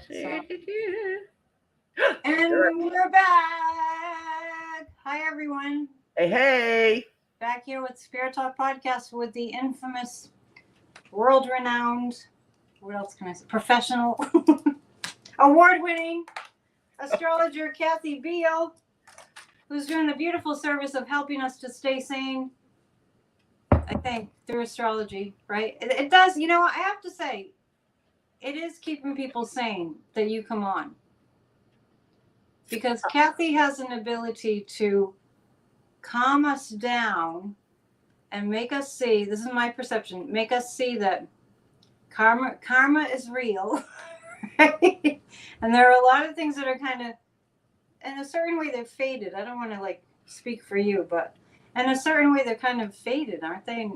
So, And we're back. Hi, everyone. Hey, hey. Back here with Spirit Talk Podcast with the infamous, world-renowned, what else can I say? Professional, award-winning astrologer Kathy Beal, who's doing the beautiful service of helping us to stay sane, I think, through astrology, right? It does, I have to say, it is keeping people sane that you come on. Because Kathy has an ability to calm us down and make us see, this is my perception, make us see that karma is real. Right? And there are a lot of things that are kind of, in a certain way, they're faded. I don't want to speak for you, but in a certain way, they're kind of faded, aren't they?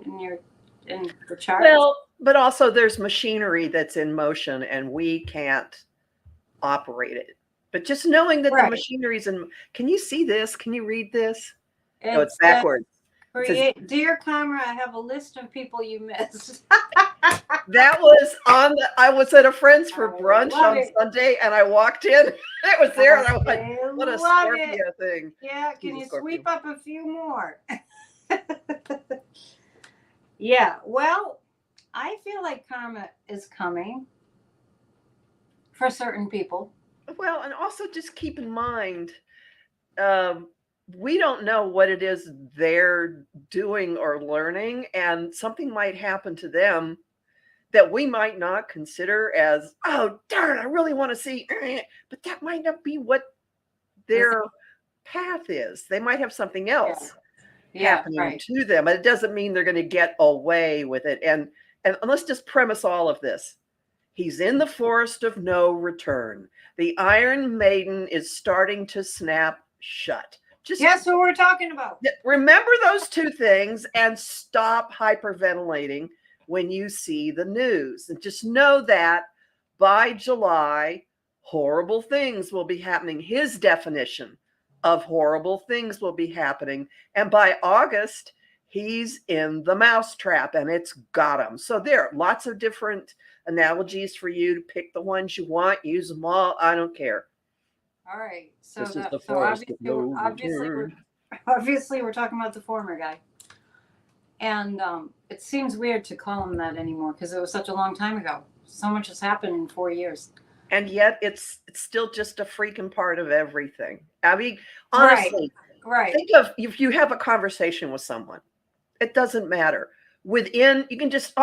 In the charts. Well, but also there's machinery that's in motion and we can't operate it. But just knowing that the machinery's in, can you see this? Can you read this? It's backwards. Dear Karma, I have a list of people you missed. That was I was at a friend's for brunch on Sunday and I walked in. It was there and I was like, what a Scorpio thing. Yeah, can you sweep up a few more? Yeah, well, I feel like karma is coming for certain people. Well, and also just keep in mind, we don't know what it is they're doing or learning, and something might happen to them that we might not consider as, oh, darn, I really want to see, but that might not be what their path is. They might have something else happening to them, but it doesn't mean they're going to get away with it. And let's just premise all of this. He's in the forest of no return. The Iron Maiden is starting to snap shut. Just guess who we're talking about. Remember those two things and stop hyperventilating when you see the news. And just know that by July, horrible things will be happening. His definition of horrible things will be happening. And by August, he's in the mousetrap and it's got him. So there are lots of different analogies for you to pick the ones you want, use them all. I don't care. All right. So obviously we're talking about the former guy. And it seems weird to call him that anymore because it was such a long time ago. So much has happened in 4 years. And yet it's still just a freaking part of everything. I mean, honestly, think of if you have a conversation with someone, it doesn't matter. You can just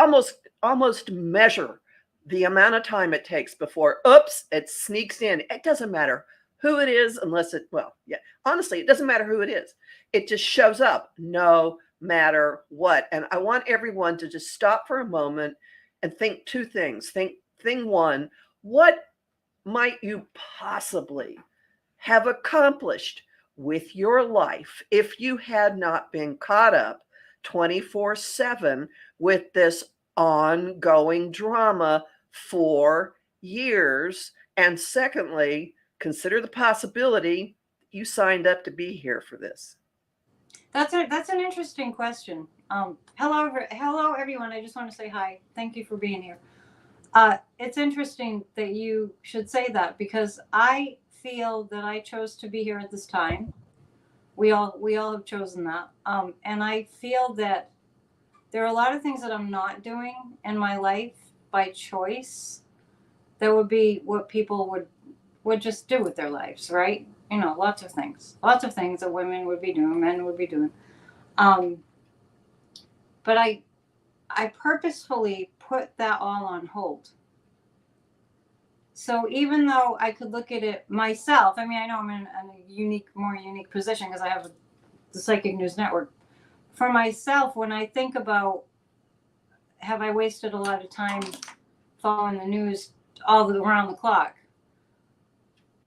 almost measure the amount of time it takes before, it sneaks in. It doesn't matter who it is honestly, it doesn't matter who it is. It just shows up no matter what. And I want everyone to just stop for a moment and think two things. Thing one, what might you possibly have accomplished with your life if you had not been caught up 24/7 with this ongoing drama for years? And secondly, consider the possibility you signed up to be here for this. That's an interesting question. Hello everyone. I just want to say hi. Thank you for being here. It's interesting that you should say that because I feel that I chose to be here at this time. We all have chosen that. And I feel that there are a lot of things that I'm not doing in my life by choice that would be what people would just do with their lives, right? Lots of things that women would be doing, men would be doing. But I purposefully put that all on hold. So even though I could look at it myself, I mean, I know I'm in a more unique position because I have the Psychic News Network. For myself, when I think about, have I wasted a lot of time following the news around the clock?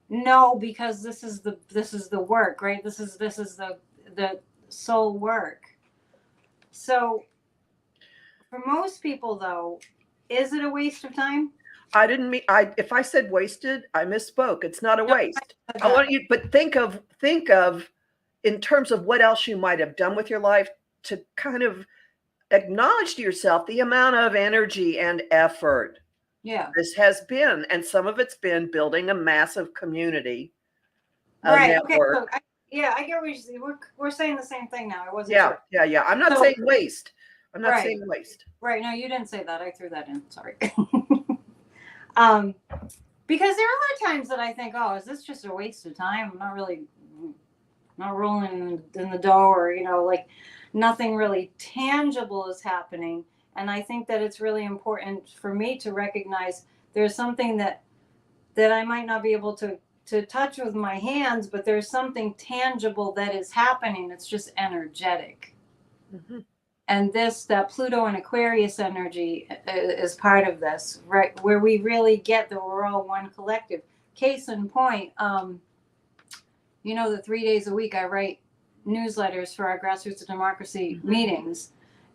No, because this is the work, right? This is the soul work. So for most people, though, is it a waste of time? I didn't mean. If I said wasted, I misspoke. It's not a waste. I want you, but think of in terms of what else you might have done with your life to kind of acknowledge to yourself the amount of energy and effort Yeah. This has been, and some of it's been building a massive community, a Right. Okay. network. So I get what you're saying. We're saying the same thing now. I wasn't Yeah, sure. yeah. I'm not saying waste. I'm not saying waste. Right. No, you didn't say that. I threw that in. Sorry. Because there are a lot of times that I think, oh, is this just a waste of time? I'm not rolling in the dough, or, like nothing really tangible is happening. And I think that it's really important for me to recognize there's something that I might not be able to touch with my hands, but there's something tangible that is happening. It's just energetic. Mm-hmm. And that Pluto and Aquarius energy is part of this, right? Where we really get that we're all one collective. Case in point, the 3 days a week I write newsletters for our Grassroots of Democracy meetings.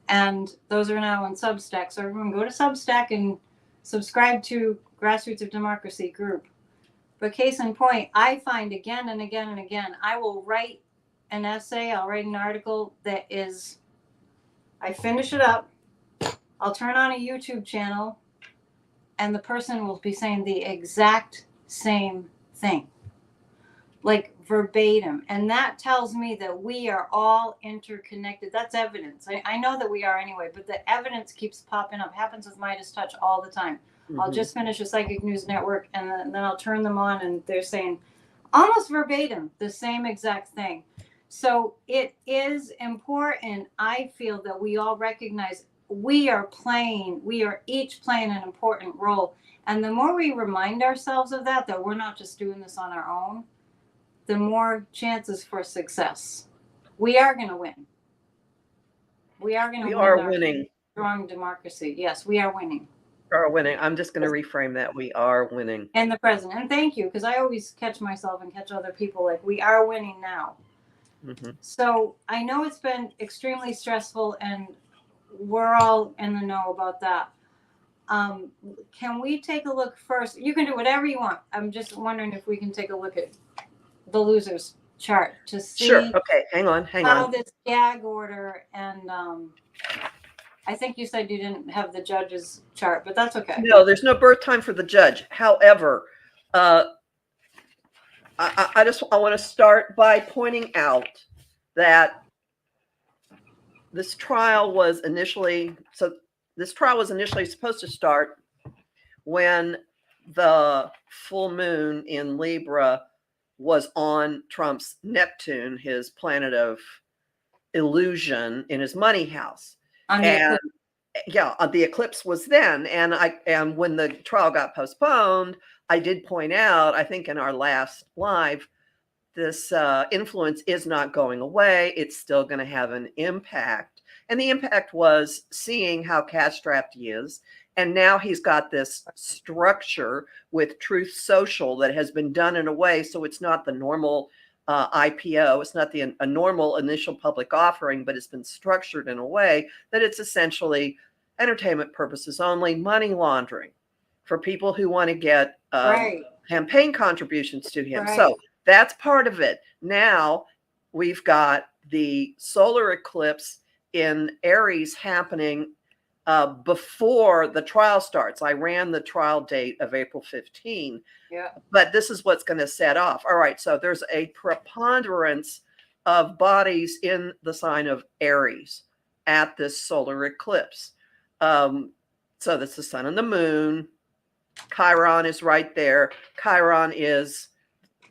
And those are now on Substack. So everyone go to Substack and subscribe to Grassroots of Democracy group. But case in point, I find again and again and again, I will write an essay, I'll write an article that is, I finish it up, I'll turn on a YouTube channel, and the person will be saying the exact same thing, like verbatim. And that tells me that we are all interconnected. That's evidence. I know that we are anyway, but the evidence keeps popping up. It happens with Midas Touch all the time. Mm-hmm. I'll just finish a Psychic News Network, and then I'll turn them on, and they're saying almost verbatim the same exact thing. So it is important, I feel, that we all recognize we are each playing an important role. And the more we remind ourselves of that we're not just doing this on our own, the more chances for success. We are going to win. We are going to win. We are winning. Strong democracy. Yes, we are winning. We are winning. I'm just going to reframe that. We are winning. And the present. And thank you, because I always catch myself and catch other people like, we are winning now. Mm-hmm. So I know it's been extremely stressful, and we're all in the know about that. Can we take a look first? You can do whatever you want. I'm just wondering if we can take a look at the loser's chart to see. Sure. Okay. Hang on. How this gag order, and I think you said you didn't have the judge's chart, but that's okay. No, there's no birth time for the judge. However, I want to start by pointing out that this trial was initially supposed to start when the full moon in Libra was on Trump's Neptune, his planet of illusion, in his money house. The eclipse was then. And when the trial got postponed, I did point out, I think in our last live, this influence is not going away. It's still going to have an impact. And the impact was seeing how cash-strapped he is. And now he's got this structure with Truth Social that has been done in a way so it's not the normal IPO. It's not a normal initial public offering, but it's been structured in a way that it's essentially entertainment purposes only, money laundering for people who want to get campaign contributions to him. Right. So that's part of it. Now we've got the solar eclipse in Aries happening before the trial starts. I ran the trial date of April 15. Yeah. But this is what's going to set off. All right. So there's a preponderance of bodies in the sign of Aries at this solar eclipse. So that's the sun and the moon. Chiron is right there. Chiron is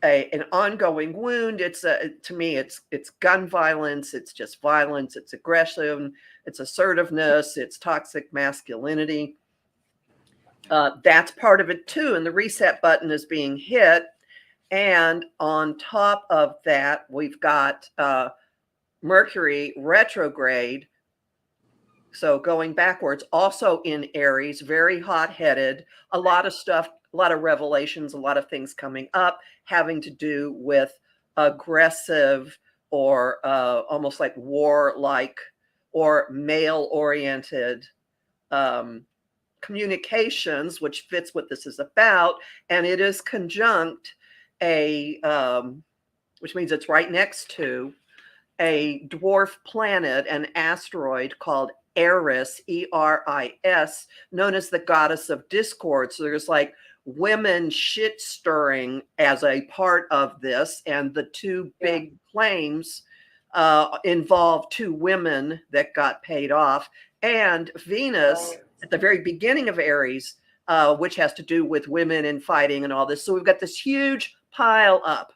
an ongoing wound. To me, it's gun violence. It's just violence. It's aggression. It's assertiveness. It's toxic masculinity. That's part of it too. And the reset button is being hit. And on top of that, we've got Mercury retrograde. So going backwards, also in Aries, very hot-headed, a lot of stuff, a lot of revelations, a lot of things coming up having to do with aggressive or almost like warlike or male-oriented communications, which fits what this is about. And it is conjunct which means it's right next to a dwarf planet, an asteroid called Eris, Eris, known as the goddess of discord. So there's like women shit stirring as a part of this. And the two big claims involve two women that got paid off. And Venus at the very beginning of Aries, which has to do with women and fighting and all this. So we've got this huge pile up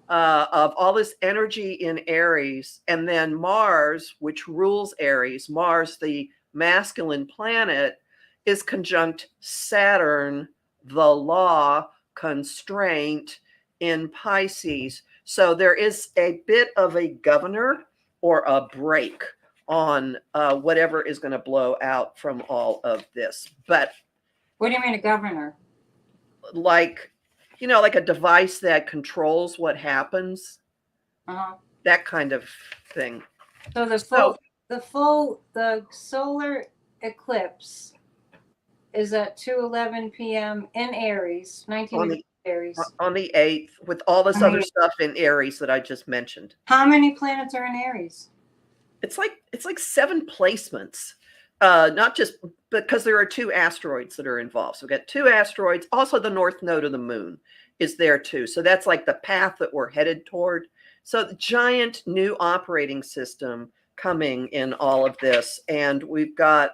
of all this energy in Aries. And then Mars, which rules Aries, Mars, the masculine planet, is conjunct Saturn, the law, constraint in Pisces. So there is a bit of a governor or a break on whatever is going to blow out from all of this. But what do you mean a governor? Like, you know, like a device that controls what happens. That kind of thing. So the solar eclipse is at 2:11 p.m. in Aries, 19 Aries. On the 8th, with all this other stuff in Aries that I just mentioned. How many planets are in Aries? It's like 7 placements. Not just because there are 2 asteroids that are involved. So we've got 2 asteroids. Also, the north node of the moon is there too. So that's like the path that we're headed toward. So the giant new operating system coming in all of this. And we've got,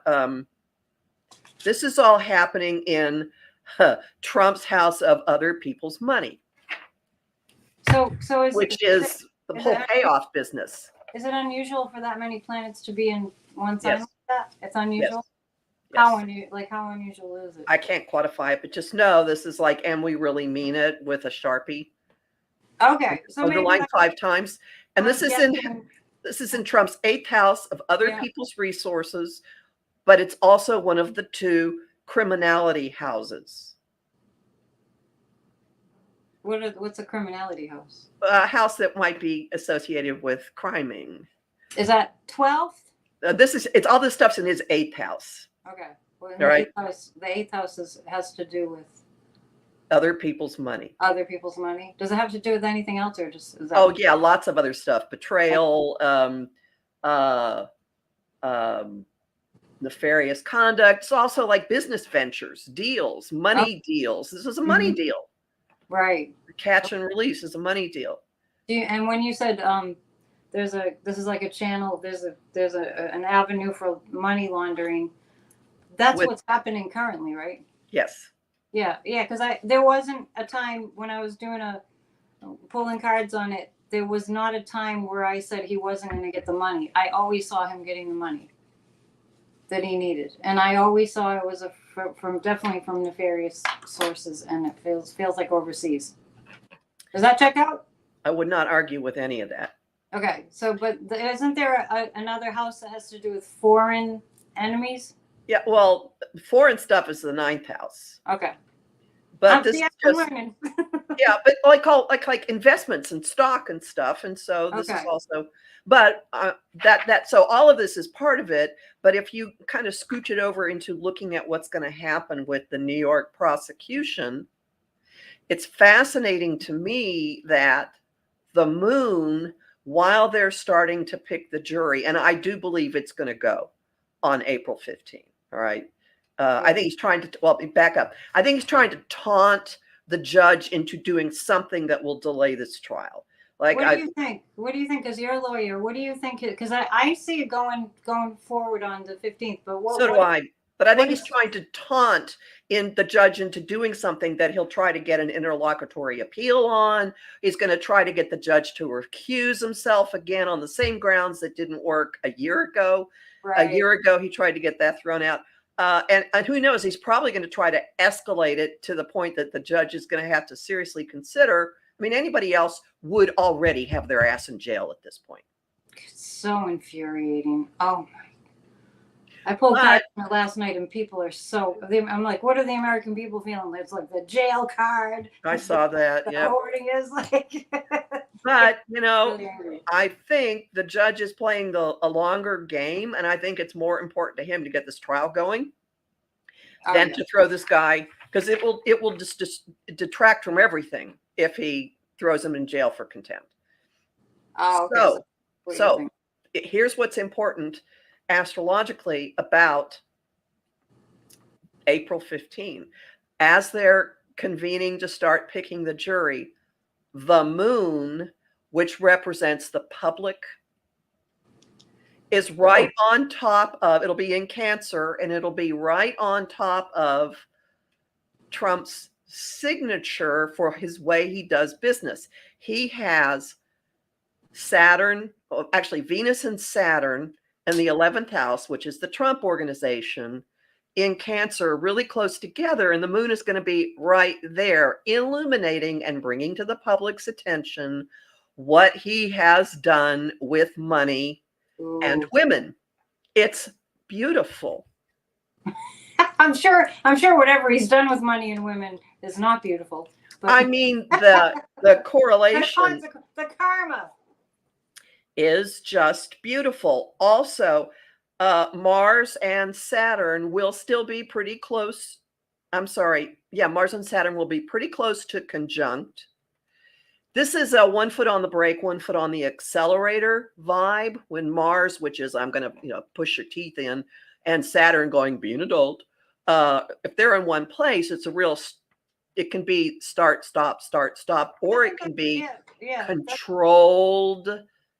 this is all happening in Trump's house of other people's money. Which is the whole payoff business. Is it unusual for that many planets to be in one sign like that? It's unusual? Yes. How unusual is it? I can't quantify it, but just know this is like, and we really mean it, with a Sharpie. Okay. So underlined 5 times. And this is in Trump's 8th house of other people's resources, but it's also one of the 2 criminality houses. What's a criminality house? A house that might be associated with criming. Is that 12th? It's all this stuff's in his 8th house. Okay. Well, the 8th house has to do with other people's money. Other people's money. Does it have to do with anything else, or just? Is that lots of other stuff. Betrayal, nefarious conduct. It's also like business ventures, deals, money deals. This is a money deal. Right. Catch and release is a money deal. And when you said this is like a channel, there's an avenue for money laundering. That's what's happening currently, right? Yes. Yeah, because there wasn't a time when I was pulling cards on it. There was not a time where I said he wasn't going to get the money. I always saw him getting the money that he needed, and I always saw it was definitely from nefarious sources, and it feels like overseas. Does that check out? I would not argue with any of that. Okay, so isn't there another house that has to do with foreign enemies? Yeah, well, foreign stuff is the 9th house. Okay, but this is just but like investments and stock and stuff, and so this is also. But so all of this is part of it. But if you kind of scooch it over into looking at what's going to happen with the New York prosecution, it's fascinating to me that the moon, while they're starting to pick the jury, and I do believe it's going to go on April 15th. All right. I think he's trying to, back up. I think he's trying to taunt the judge into doing something that will delay this trial. Like, what do you think? What do you think? As you're a lawyer, what do you think? Because I see it going forward on the 15th. But so do I. But I think he's trying to taunt the judge into doing something that he'll try to get an interlocutory appeal on. He's going to try to get the judge to recuse himself again on the same grounds that didn't work a year ago. Right. A year ago, he tried to get that thrown out. And who knows, he's probably going to try to escalate it to the point that the judge is going to have to seriously consider. I mean, anybody else would already have their ass in jail at this point. It's so infuriating. Oh, my. I pulled cards last night, and people are I'm like, what are the American people feeling? It's like the jail card. I saw that. The hoarding is like. But, I think the judge is playing a longer game, and I think it's more important to him to get this trial going than to throw this guy, because it will just detract from everything if he throws him in jail for contempt. Oh, okay. So here's what's important. astrologically about April 15. As they're convening to start picking the jury, the moon, which represents the public, is right on top of, it'll be in Cancer, and it'll be right on top of Trump's signature for his way he does business. He has Saturn, actually Venus and Saturn in the 11th house, which is the Trump organization, in Cancer, really close together. And the moon is going to be right there, illuminating and bringing to the public's attention what he has done with money and women. It's beautiful. I'm sure whatever he's done with money and women is not beautiful. But I mean, the correlation, the karma is just beautiful. Also, Mars and Saturn will still be pretty close. I'm sorry. Yeah, Mars and Saturn will be pretty close to conjunct. This is a 1 foot on the brake, 1 foot on the accelerator vibe, when Mars, which is I'm going to push your teeth in, and Saturn going, be an adult. If they're in one place, it's a real, it can be start, stop, or it can be controlled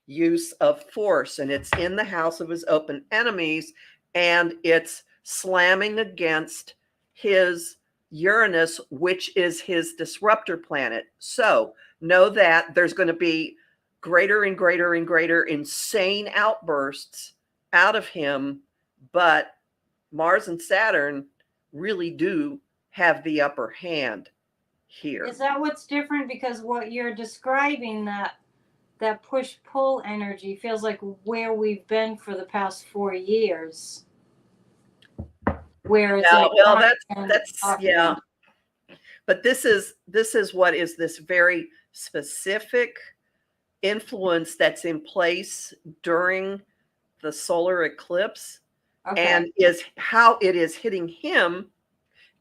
use of force. And it's in the house of his open enemies, and it's slamming against his Uranus, which is his disruptor planet. So know that there's going to be greater and greater and greater insane outbursts out of him, but Mars and Saturn really do have the upper hand here. Is that what's different? Because what you're describing, that push-pull energy, feels like where we've been for the past 4 years. Where it's that's yeah. But this is what is this very specific influence that's in place during the solar eclipse, and is how it is hitting him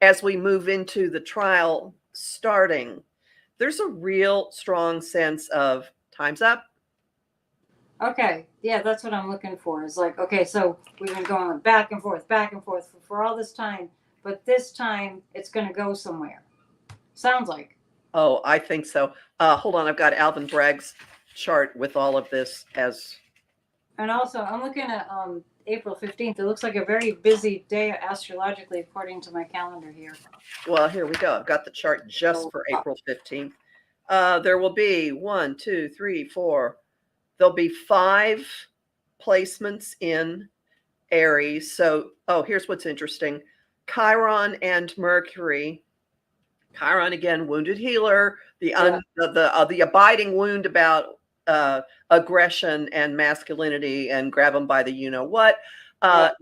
as we move into the trial starting. There's a real strong sense of time's up. Okay. Yeah, that's what I'm looking for. Is like, okay, so we've been going back and forth for all this time, but this time it's going to go somewhere. Sounds like. Oh, I think so. Hold on. I've got Alvin Bragg's chart with all of this as. And also, I'm looking at April 15th. It looks like a very busy day astrologically, according to my calendar here. Well, here we go. I've got the chart just for April 15th. There will be 1, 2, 3, 4. There'll be 5 placements in Aries. So, here's what's interesting. Chiron and Mercury. Chiron, again, wounded healer, the abiding wound about aggression and masculinity and grab them by the you-know-what,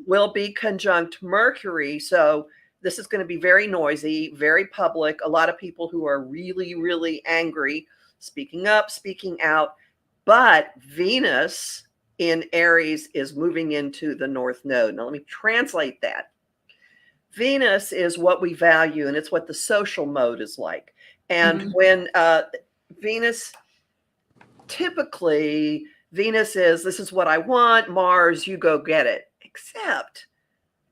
will be conjunct Mercury. So this is going to be very noisy, very public. A lot of people who are really, really angry, speaking up, speaking out. But Venus in Aries is moving into the North Node. Now, let me translate that. Venus is what we value, and it's what the social mode is like. And when Venus, typically, Venus is, this is what I want, Mars, you go get it. Except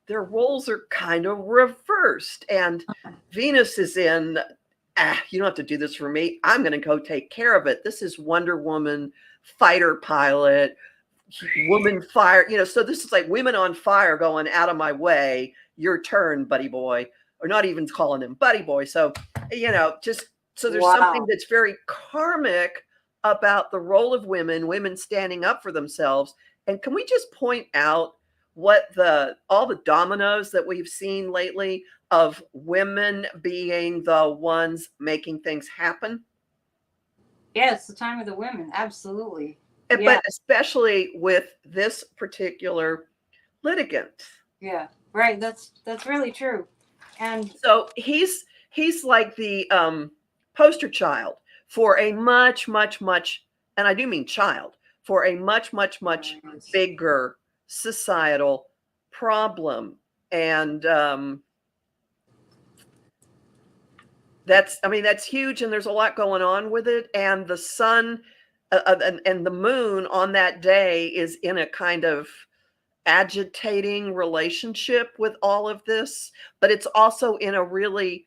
their roles are kind of reversed. And Venus is in, you don't have to do this for me. I'm going to go take care of it. This is Wonder Woman, fighter pilot, woman fire. So this is like women on fire going out of my way. Your turn, buddy boy. Or not even calling him buddy boy. So, just so there's something that's very karmic about the role of women standing up for themselves. And can we just point out what all the dominoes that we've seen lately of women being the ones making things happen? Yeah, it's the time of the women. Absolutely. But especially with this particular litigant. Yeah, right. That's really true. And so he's like the poster child for a much, much, much, and I do mean child, for a much, much, much bigger societal problem. And that's huge. And there's a lot going on with it. And the sun and the moon on that day is in a kind of agitating relationship with all of this, but it's also in a really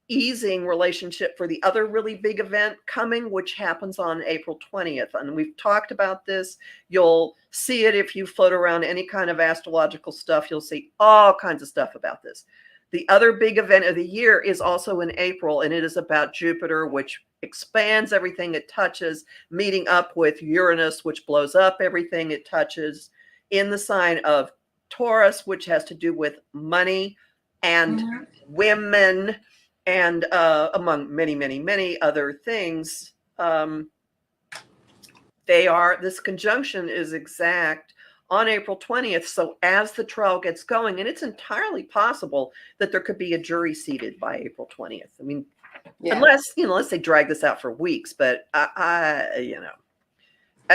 easing relationship for the other really big event coming, which happens on April 20th. And we've talked about this. You'll see it if you float around any kind of astrological stuff. You'll see all kinds of stuff about this. The other big event of the year is also in April, and it is about Jupiter, which expands everything it touches, meeting up with Uranus, which blows up everything it touches, in the sign of Taurus, which has to do with money and women, and among many, many, many other things. This conjunction is exact on April 20th. So as the trial gets going, and it's entirely possible that there could be a jury seated by April 20th. I mean, unless they drag this out for weeks, but I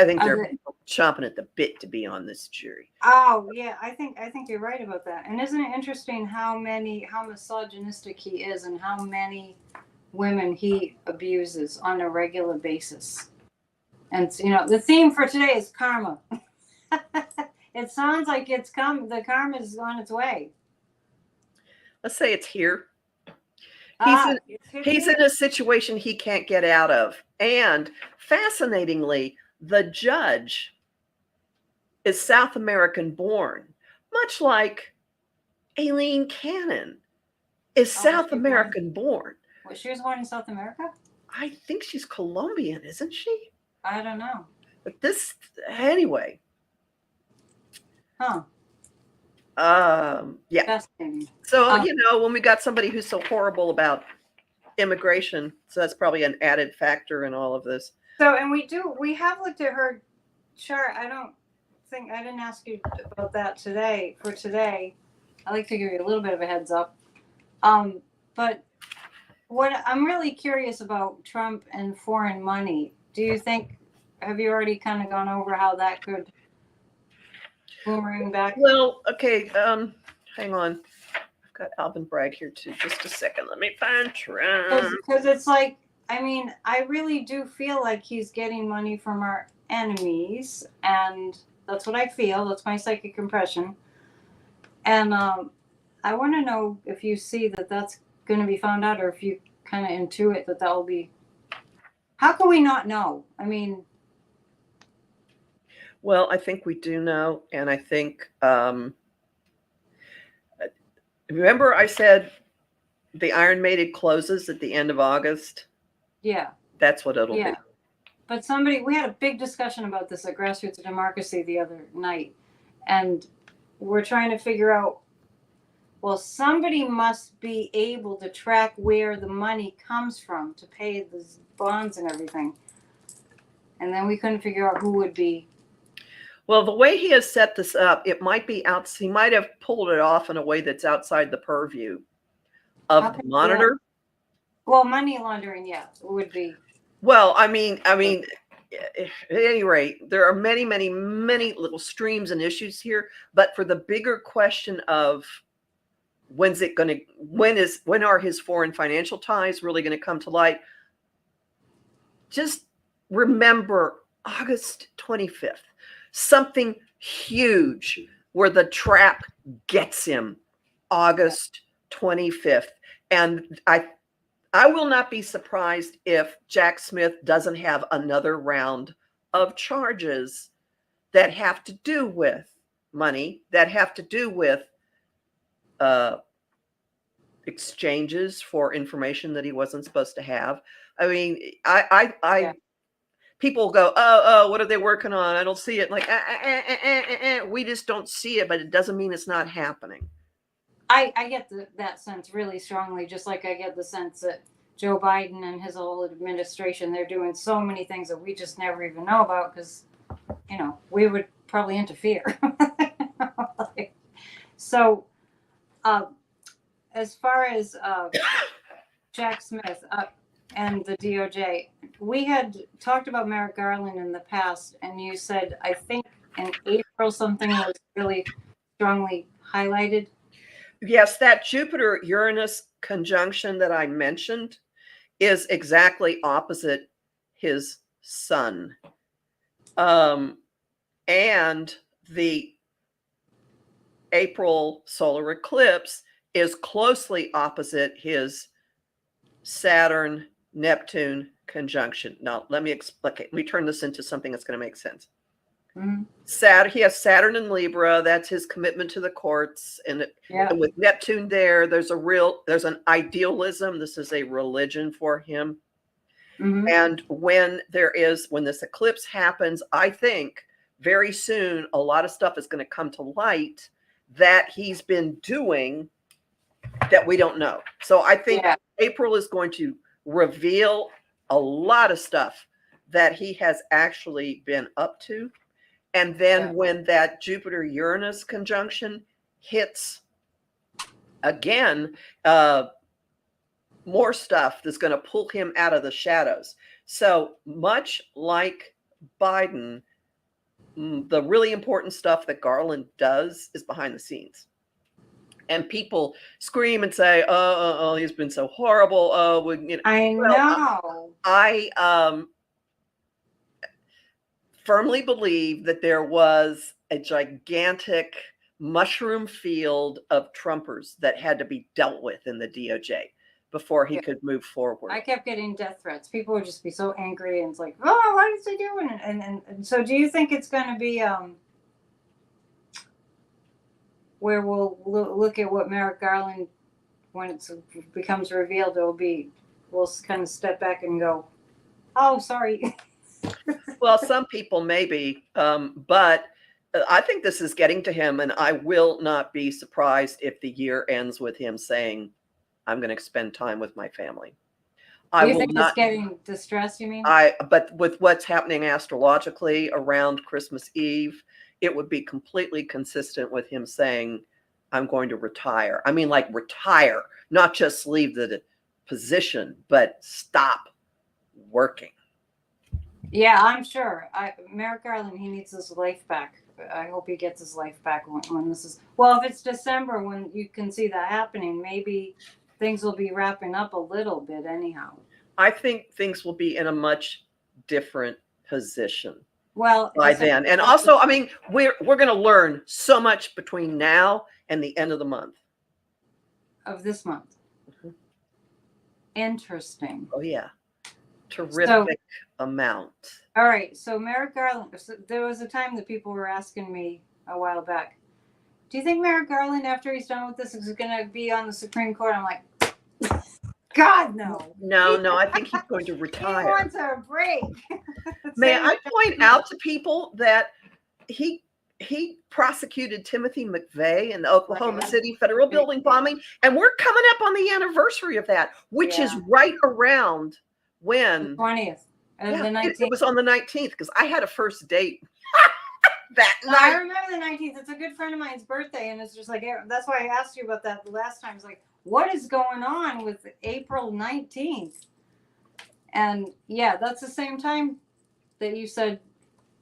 think they're chomping at the bit to be on this jury. Oh yeah, I think you're right about that. And isn't it interesting how misogynistic he is, and how many women he abuses on a regular basis? And the theme for today is karma. It sounds like the karma is on its way. Let's say it's here. He's in a situation he can't get out of. And fascinatingly, the judge is South American born, much like Aileen Cannon is South American born. Well, she was born in South America? I think she's Colombian, isn't she? I don't know. But anyway. Huh. Yeah. Fascinating. So, when we got somebody who's so horrible about immigration, so that's probably an added factor in all of this. So, and we have looked at her chart. I didn't ask you about that today. For today, I like to give you a little bit of a heads up. But what I'm really curious about Trump and foreign money. Have you already kind of gone over how that could boomerang back? Well, okay. Hang on. I've got Alvin Bragg here too. Just a second. Let me find Trump. Because it's like, I really do feel like he's getting money from our enemies, and that's what I feel. That's my psychic impression. And I want to know if you see that that's going to be found out, or if you kind of intuit that will be. How can we not know? Well, I think we do know, and I think remember I said the Iron Maiden closes at the end of August? Yeah. That's what it'll be. But we had a big discussion about this at Grassroots of Democracy the other night, and we're trying to figure out, well, somebody must be able to track where the money comes from to pay the bonds and everything. And then we couldn't figure out who would be. Well, the way he has set this up, it might be he might have pulled it off in a way that's outside the purview of the monitor. Yeah. Well, money laundering, would be. Well, I mean, at any rate, there are many, many, many little streams and issues here. But for the bigger question of when are his foreign financial ties really going to come to light? Just remember August 25th, something huge where the trap gets him, August 25th. And I will not be surprised if Jack Smith doesn't have another round of charges that have to do with money, that have to do with exchanges for information that he wasn't supposed to have. People go, oh, what are they working on? I don't see it. Like, we just don't see it, but it doesn't mean it's not happening. I get that sense really strongly, just like I get the sense that Joe Biden and his whole administration, they're doing so many things that we just never even know about because, we would probably interfere. So, as far as Jack Smith and the DOJ, we had talked about Merrick Garland in the past, and you said, I think in April something was really strongly highlighted. Yes, that Jupiter-Uranus conjunction that I mentioned is exactly opposite his sun. And the April solar eclipse is closely opposite his Saturn Neptune conjunction. Now, let me explain. Let me turn this into something that's going to make sense. Mm-hmm. Saturn, he has Saturn in Libra. That's his commitment to the courts. And with Neptune there, there's an idealism. This is a religion for him. Mm-hmm. And when this eclipse happens, I think very soon a lot of stuff is going to come to light that he's been doing that we don't know. So I think April is going to reveal a lot of stuff that he has actually been up to. And then when that Jupiter-Uranus conjunction hits again, more stuff that's going to pull him out of the shadows. So much like Biden, the really important stuff that Garland does is behind the scenes. And people scream and say, oh, he's been so horrible. Oh, I know. I firmly believe that there was a gigantic mushroom field of Trumpers that had to be dealt with in the DOJ before he could move forward. I kept getting death threats. People would just be so angry, and it's like, oh, what is he doing? And so do you think it's going to be where we'll look at what Merrick Garland, when it becomes revealed, we'll kind of step back and go, oh, sorry. Well, some people maybe, but I think this is getting to him, and I will not be surprised if the year ends with him saying, I'm going to spend time with my family. You think it's getting distressed, you mean? But with what's happening astrologically around Christmas Eve, it would be completely consistent with him saying, I'm going to retire. I mean, like retire, not just leave the position, but stop working. Yeah, I'm sure. Merrick Garland, he needs his life back. I hope he gets his life back when this is. Well, if it's December when you can see that happening, maybe things will be wrapping up a little bit anyhow. I think things will be in a much different position. Well, by then. And also, I mean, we're going to learn so much between now and the end of the month. Of this month. Mm-hmm. Interesting. Oh, yeah. Terrific amount. All right. So Merrick Garland, there was a time that people were asking me a while back, do you think Merrick Garland, after he's done with this, is going to be on the Supreme Court? I'm like, God, no. No, I think he's going to retire. He wants a break. May I point out to people that he prosecuted Timothy McVeigh in the Oklahoma City federal building bombing, and we're coming up on the anniversary of that, which is right around when the 20th. It was on the 19th because I had a first date that night. I remember the 19th. It's a good friend of mine's birthday, and it's just like, that's why I asked you about that the last time. It's like, what is going on with April 19th? And yeah, that's the same time that you said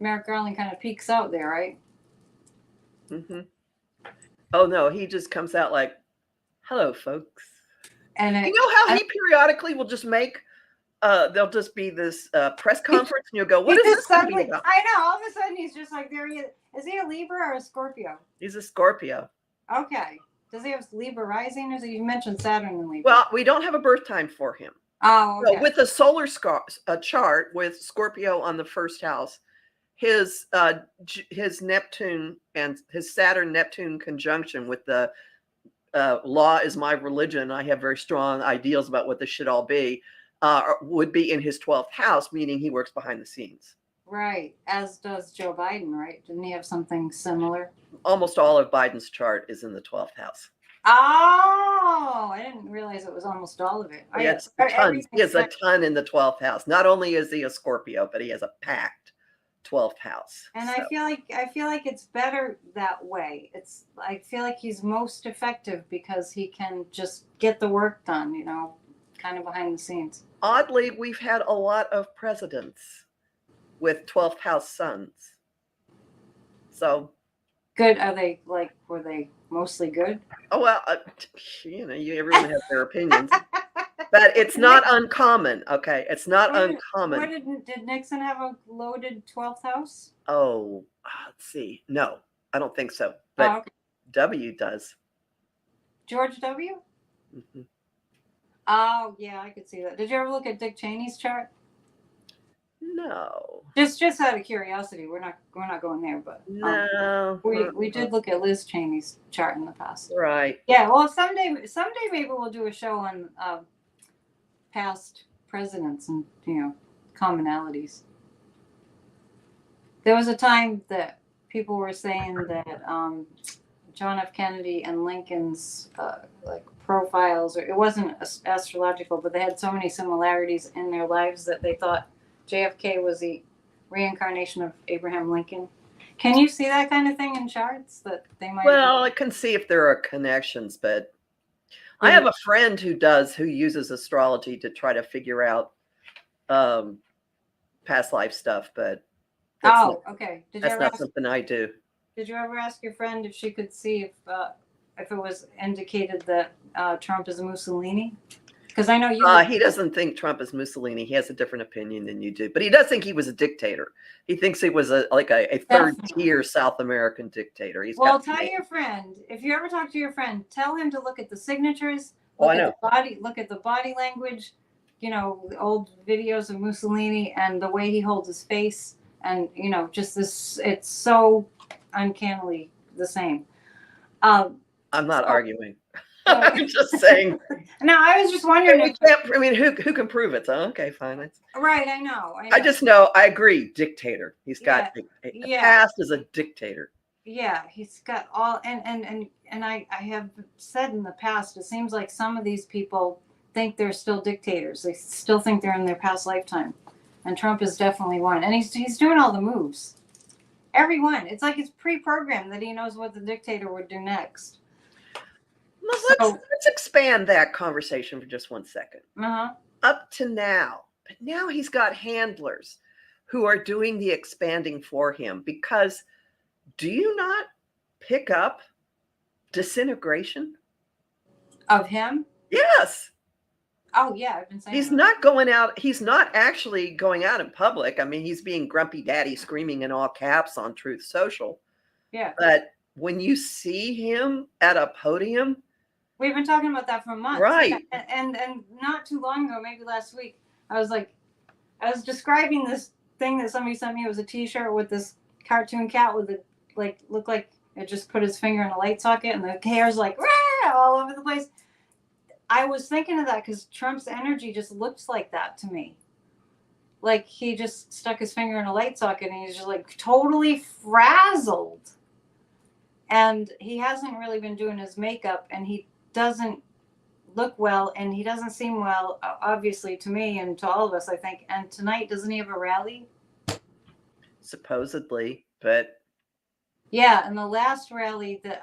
Merrick Garland kind of peaks out there, right? Mm-hmm. Oh, no, he just comes out like, hello, folks. And you know how he periodically will just make, there'll just be this press conference, and you'll go, what is this going to be about? I know, all of a sudden he's just like, there he is. Is he a Libra or a Scorpio? He's a Scorpio. Okay. Does he have Libra rising, or you mentioned Saturn in Libra? Well, we don't have a birth time for him. Oh, okay. So with a solar chart with Scorpio on the first house, his Neptune and his Saturn Neptune conjunction with the law is my religion, I have very strong ideals about what this should all be, would be in his 12th house, meaning he works behind the scenes. Right, as does Joe Biden, right? Didn't he have something similar? Almost all of Biden's chart is in the 12th house. Oh, I didn't realize it was almost all of it. Yes, tons. He has a ton in the 12th house. Not only is he a Scorpio, but he has a packed 12th house. And so. I feel like it's better that way. I feel like he's most effective because he can just get the work done, kind of behind the scenes. Oddly, we've had a lot of presidents with 12th house sons. So good. Were they mostly good? Oh, well, everyone has their opinions, but it's not uncommon. Okay. It's not uncommon. Did Nixon have a loaded 12th house? Oh, let's see. No, I don't think so. But W does. George W? Mm-hmm. Oh, yeah, I could see that. Did you ever look at Dick Cheney's chart? No. Just out of curiosity, we're not going there, but No. we did look at Liz Cheney's chart in the past. Right. Yeah, well, someday maybe we'll do a show on past presidents and commonalities. There was a time that people were saying that John F. Kennedy and Lincoln's like profiles, or it wasn't astrological, but they had so many similarities in their lives that they thought JFK was the reincarnation of Abraham Lincoln. Can you see that kind of thing in charts that they might? Well, I can see if there are connections, but I have a friend who uses astrology to try to figure out past life stuff, but okay. That's not something I do. Did you ever ask your friend if she could see if it was indicated that Trump is a Mussolini? Because I know he doesn't think Trump is Mussolini. He has a different opinion than you do, but he does think he was a dictator. He thinks he was a third-tier South American dictator. Tell your friend, if you ever talk to your friend, tell him to look at the signatures, look at the body language, the old videos of Mussolini and the way he holds his face, and just this. It's so uncannily the same. I'm not arguing. I'm just saying. No, I was just wondering. Who can prove it? So, okay, fine. Right, I know. I just know. I agree. Dictator. He's got past as a dictator. Yeah, he's got all, and I have said in the past, it seems like some of these people think they're still dictators. They still think they're in their past lifetime, and Trump is definitely one. And he's doing all the moves. Everyone. It's like it's pre-programmed that he knows what the dictator would do next. Well, let's expand that conversation for just 1 second. Up to now, but now he's got handlers who are doing the expanding for him, because do you not pick up disintegration of him? Yes. Oh yeah, I've been saying he's not going out. He's not actually going out in public. I mean, he's being grumpy daddy screaming in all caps on Truth Social. Yeah. But when you see him at a podium, we've been talking about that for months. Right. Yeah. And not too long ago, maybe last week, I was describing this thing that somebody sent me. It was a t-shirt with this cartoon cat with it, looked like it just put his finger in a light socket and the hair's like all over the place. I was thinking of that because Trump's energy just looks like that to me. Like he just stuck his finger in a light socket and he's just like totally frazzled. And he hasn't really been doing his makeup, and he doesn't look well, and he doesn't seem well, obviously, to me and to all of us, I think. And tonight, doesn't he have a rally? Supposedly, but yeah, and the last rally that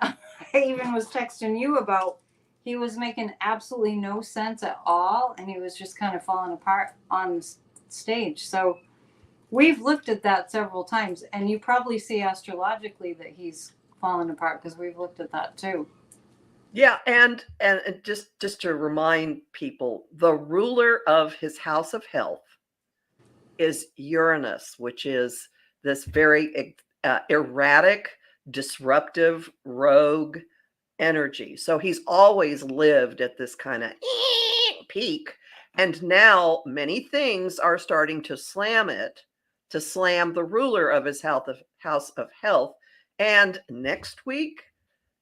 I even was texting you about, he was making absolutely no sense at all, and he was just kind of falling apart on stage. So we've looked at that several times, and you probably see astrologically that he's falling apart because we've looked at that too. Yeah, and just to remind people, the ruler of his house of health is Uranus, which is this very erratic, disruptive, rogue energy. So he's always lived at this kind of peak, and now many things are starting to slam the ruler of his house of health. And next week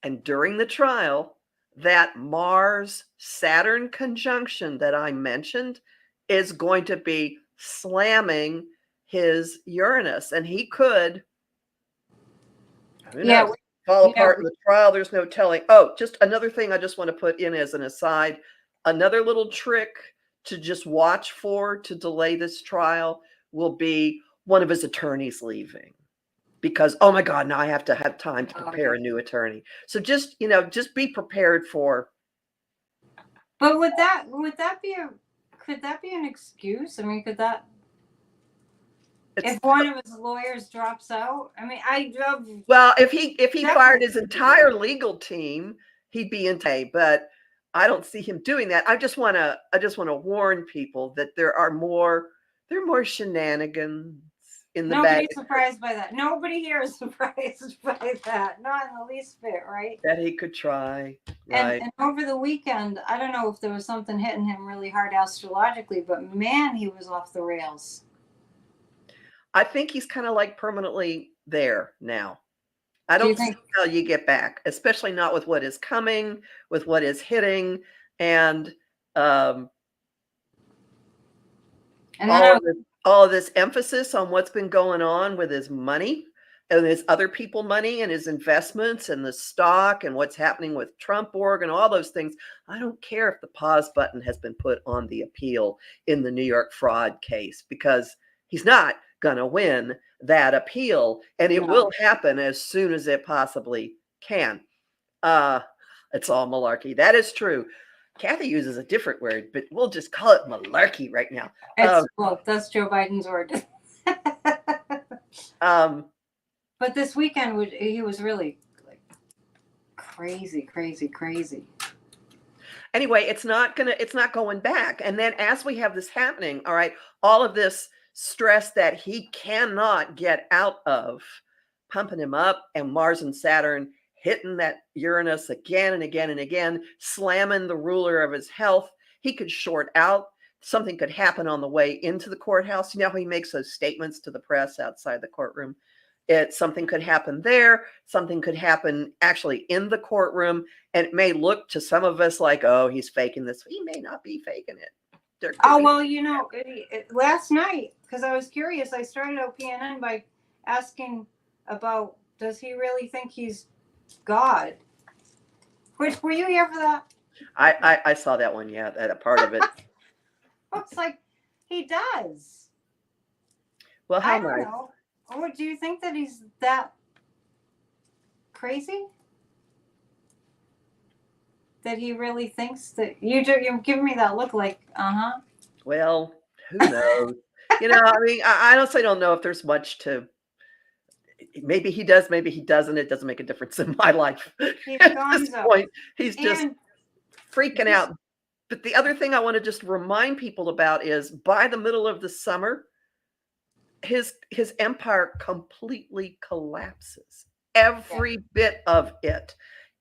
and during the trial, that Mars-Saturn conjunction that I mentioned is going to be slamming his Uranus, and he could fall apart in the trial. There's no telling. Oh, just another thing I just want to put in as an aside, another little trick to just watch for to delay this trial will be one of his attorneys leaving. Because, oh my God, now I have to have time to prepare a new attorney. So just be prepared for. But could that be an excuse? I mean, if one of his lawyers drops out? I mean, well, if he fired his entire legal team, he'd be in pay. But I don't see him doing that. I just want to warn people that there are more shenanigans in the bag. Nobody's surprised by that. Nobody here is surprised by that. Not in the least bit, right? That he could try. Right. And over the weekend, I don't know if there was something hitting him really hard astrologically, but man, he was off the rails. I think he's kind of like permanently there now. I don't see how you get back, especially not with what is coming, with what is hitting, and all of this emphasis on what's been going on with his money and his other people money and his investments and the stock and what's happening with Trump org and all those things. I don't care if the pause button has been put on the appeal in the New York fraud case, because he's not going to win that appeal, and it will happen as soon as it possibly can. It's all malarkey. That is true. Kathy uses a different word, but we'll just call it malarkey right now. Well, that's Joe Biden's word. But this weekend, he was really like crazy. Anyway, it's not going back. And then as we have this happening, all right, all of this stress that he cannot get out of, pumping him up, and Mars and Saturn hitting that Uranus again and again and again, slamming the ruler of his health. He could short out. Something could happen on the way into the courthouse. You know how he makes those statements to the press outside the courtroom? Something could happen there. Something could happen actually in the courtroom. And it may look to some of us like, oh, he's faking this. He may not be faking it. Well, last night, because I was curious, I started out PNN by asking about, does he really think he's God? Were you here for that? I saw that one, yeah, that a part of it. It's like, he does. Well, how I don't know. Or do you think that he's that crazy? That he really thinks that you're giving me that look like, Well, who knows? I mean, I honestly don't know if there's much to. Maybe he does, maybe he doesn't. It doesn't make a difference in my life. At this point, he's just freaking out. But the other thing I want to just remind people about is by the middle of the summer, his empire completely collapses. Every bit of it,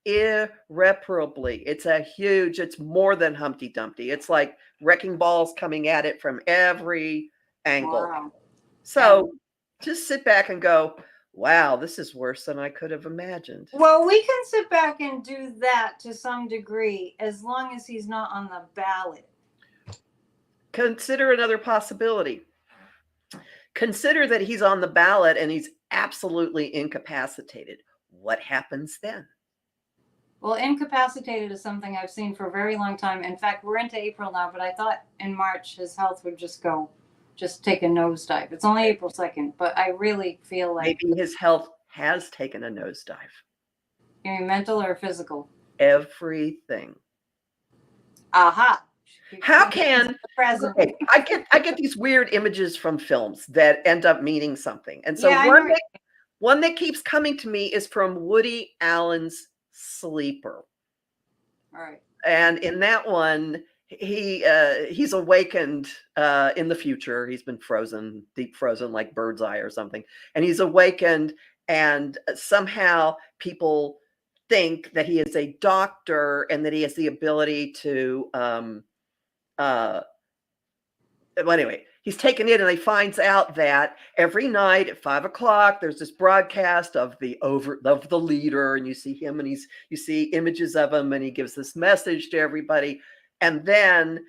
irreparably. It's more than Humpty Dumpty. It's like wrecking balls coming at it from every angle. Wow. So just sit back and go, wow, this is worse than I could have imagined. Well, we can sit back and do that to some degree, as long as he's not on the ballot. Consider another possibility. Consider that he's on the ballot and he's absolutely incapacitated. What happens then? Well, incapacitated is something I've seen for a very long time. In fact, we're into April now, but I thought in March his health would just take a nosedive. It's only April 2nd, but I really feel like maybe his health has taken a nosedive. You mean mental or physical? Everything. Aha. How can okay, I get these weird images from films that end up meaning something. And so one that keeps coming to me is from Woody Allen's Sleeper. All right. And in that one, he's awakened in the future. He's been frozen, deep frozen, like bird's eye or something. And he's awakened, and somehow people think that he is a doctor and that he has the ability to well, anyway, he's taken in, and he finds out that every night at 5 o'clock, there's this broadcast of the leader, and you see him, and you see images of him, and he gives this message to everybody. And then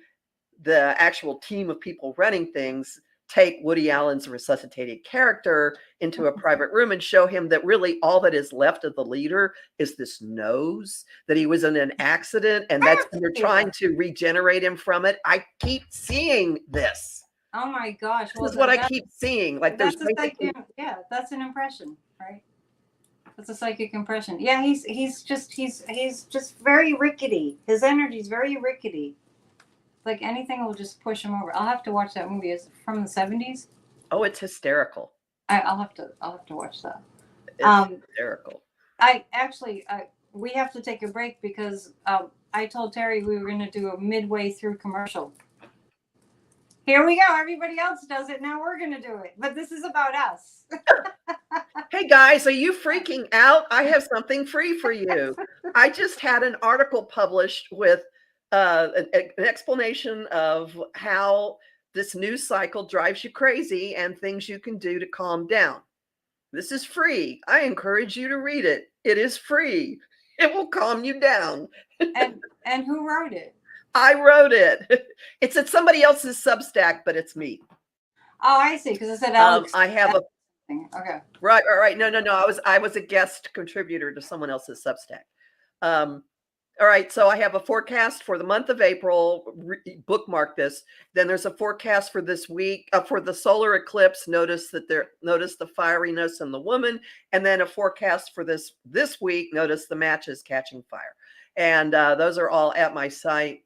the actual team of people running things take Woody Allen's resuscitated character into a private room and show him that really all that is left of the leader is this nose, that he was in an accident, and they're trying to regenerate him from it. I keep seeing this. Oh my gosh. This is what I keep seeing. Like that's that's an impression, right? That's a psychic impression. Yeah, he's just very rickety. His energy is very rickety. Like anything will just push him over. I'll have to watch that movie. Is it from the 70s? Oh, it's hysterical. I'll have to watch that. It's hysterical. We have to take a break because I told Terry we were going to do a midway through commercial. Here we go. Everybody else does it. Now we're going to do it. But this is about us. Hey guys, are you freaking out? I have something free for you. I just had an article published with an explanation of how this news cycle drives you crazy and things you can do to calm down. This is free. I encourage you to read it. It is free. It will calm you down. And who wrote it? I wrote it. It's at somebody else's Substack, but it's me. Oh, I see. Because it said Alex. I have okay. Right. No. I was a guest contributor to someone else's Substack. All right. So I have a forecast for the month of April. Bookmark this. Then there's a forecast for this week for the solar eclipse. Notice the fieriness in the woman, and then a forecast for this week. Notice the matches catching fire, and those are all at my site,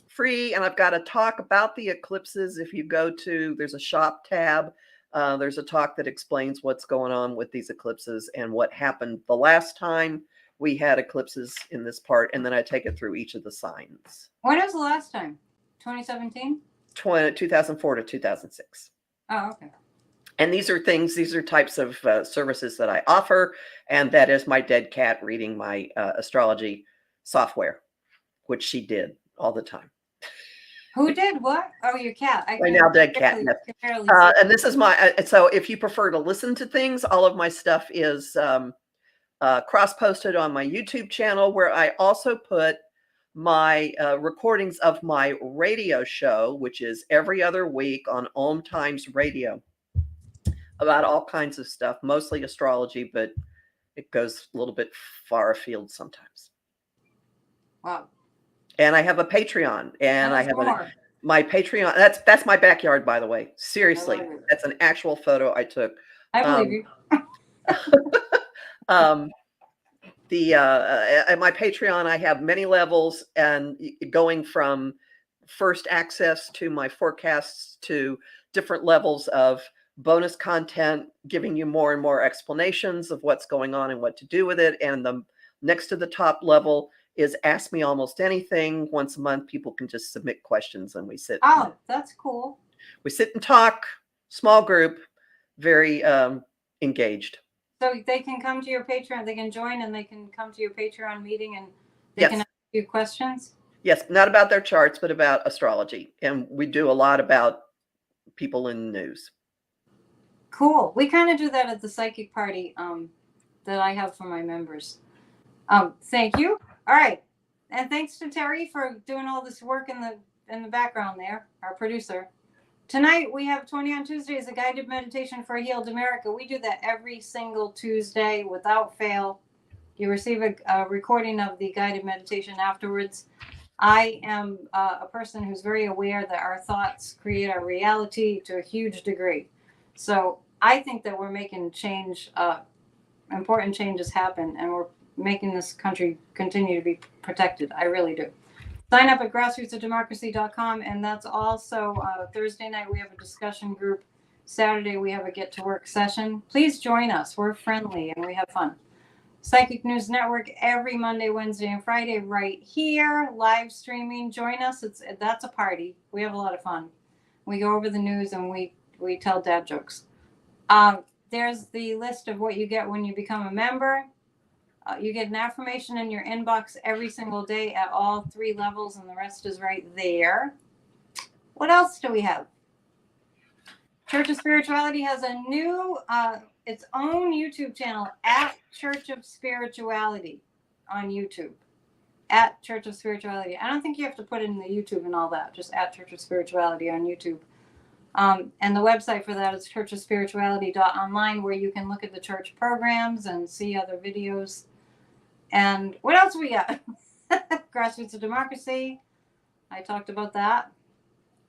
free. And I've got a talk about the eclipses. If you go to, there's a shop tab. There's a talk that explains what's going on with these eclipses and what happened the last time we had eclipses in this part. And then I take it through each of the signs. When was the last time? 2017? 2004 to 2006. Oh, okay. And these are types of services that I offer. And that is my dead cat reading my astrology software, which she did all the time. Who did what? Oh, your cat. My now dead cat. And this is my, so if you prefer to listen to things, all of my stuff is cross-posted on my YouTube channel, where I also put my recordings of my radio show, which is every other week on Om Times Radio, about all kinds of stuff, mostly astrology, but it goes a little bit far afield sometimes. Wow. And I have a Patreon, and I have my Patreon. That's my backyard, by the way. Seriously, that's an actual photo I took. I believe you. At my Patreon, I have many levels, and going from first access to my forecasts to different levels of bonus content, giving you more and more explanations of what's going on and what to do with it. And the next to the top level is Ask Me Almost Anything. Once a month, people can just submit questions, and we sit. Oh, that's cool. We sit and talk, small group, very engaged. So they can come to your Patreon, they can join, and they can come to your Patreon meeting, and they can ask you questions? Yes, not about their charts, but about astrology. And we do a lot about people in the news. Cool. We kind of do that at the psychic party that I have for my members. Thank you. All right. And thanks to Terry for doing all this work in the background there, our producer. Tonight we have 20 on Tuesdays, a guided meditation for a healed America. We do that every single Tuesday without fail. You receive a recording of the guided meditation afterwards. I am a person who's very aware that our thoughts create our reality to a huge degree. So I think that we're making change, important changes happen, and we're making this country continue to be protected. I really do. Sign up at grassrootsofdemocracy.com, and that's also Thursday night we have a discussion group. Saturday we have a get to work session. Please join us. We're friendly and we have fun. Psychic News Network every Monday, Wednesday, and Friday right here, live streaming. Join us. That's a party. We have a lot of fun. We go over the news and we tell dad jokes. There's the list of what you get when you become a member. You get an affirmation in your inbox every single day at all 3 levels, and the rest is right there. What else do we have? Church of Spirituality has a new, its own YouTube channel at Church of Spirituality on YouTube. At Church of Spirituality. I don't think you have to put it in the YouTube and all that. Just at Church of Spirituality on YouTube. And the website for that is churchofspirituality.online, where you can look at the church programs and see other videos. And what else we got? Grassroots of Democracy. I talked about that.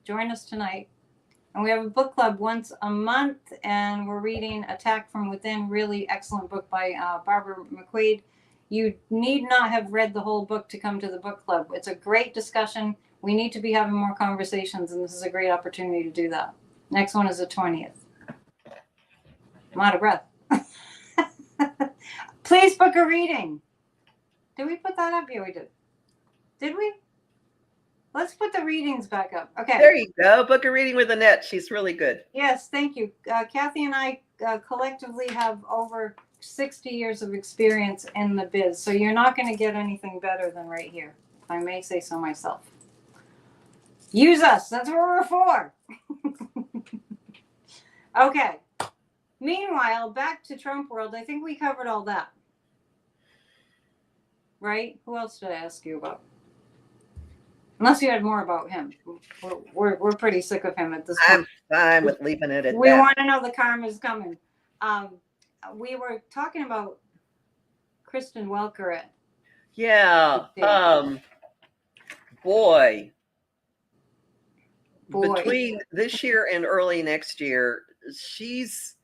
Join us tonight. And we have a book club once a month, and we're reading Attack from Within, really excellent book by Barbara McQuaid. You need not have read the whole book to come to the book club. It's a great discussion. We need to be having more conversations, and this is a great opportunity to do that. Next one is the 20th. I'm out of breath. Please book a reading. Did we put that up? Yeah, we did. Did we? let's put the readings back up. Okay. There you go. Book a reading with Annette. She's really good. Yes, thank you. Kathy and I collectively have over 60 years of experience in the biz, so you're not going to get anything better than right here, if I may say so myself. Use us. That's what we're for. Okay. Meanwhile, back to Trump world. I think we covered all that. Right? Who else did I ask you about? Unless you had more about him. We're pretty sick of him at this point. I'm fine with leaving it at we that. want to know the karma's coming. We were talking about Kristen Welker. Yeah. Boy. Between this year and early next year, she's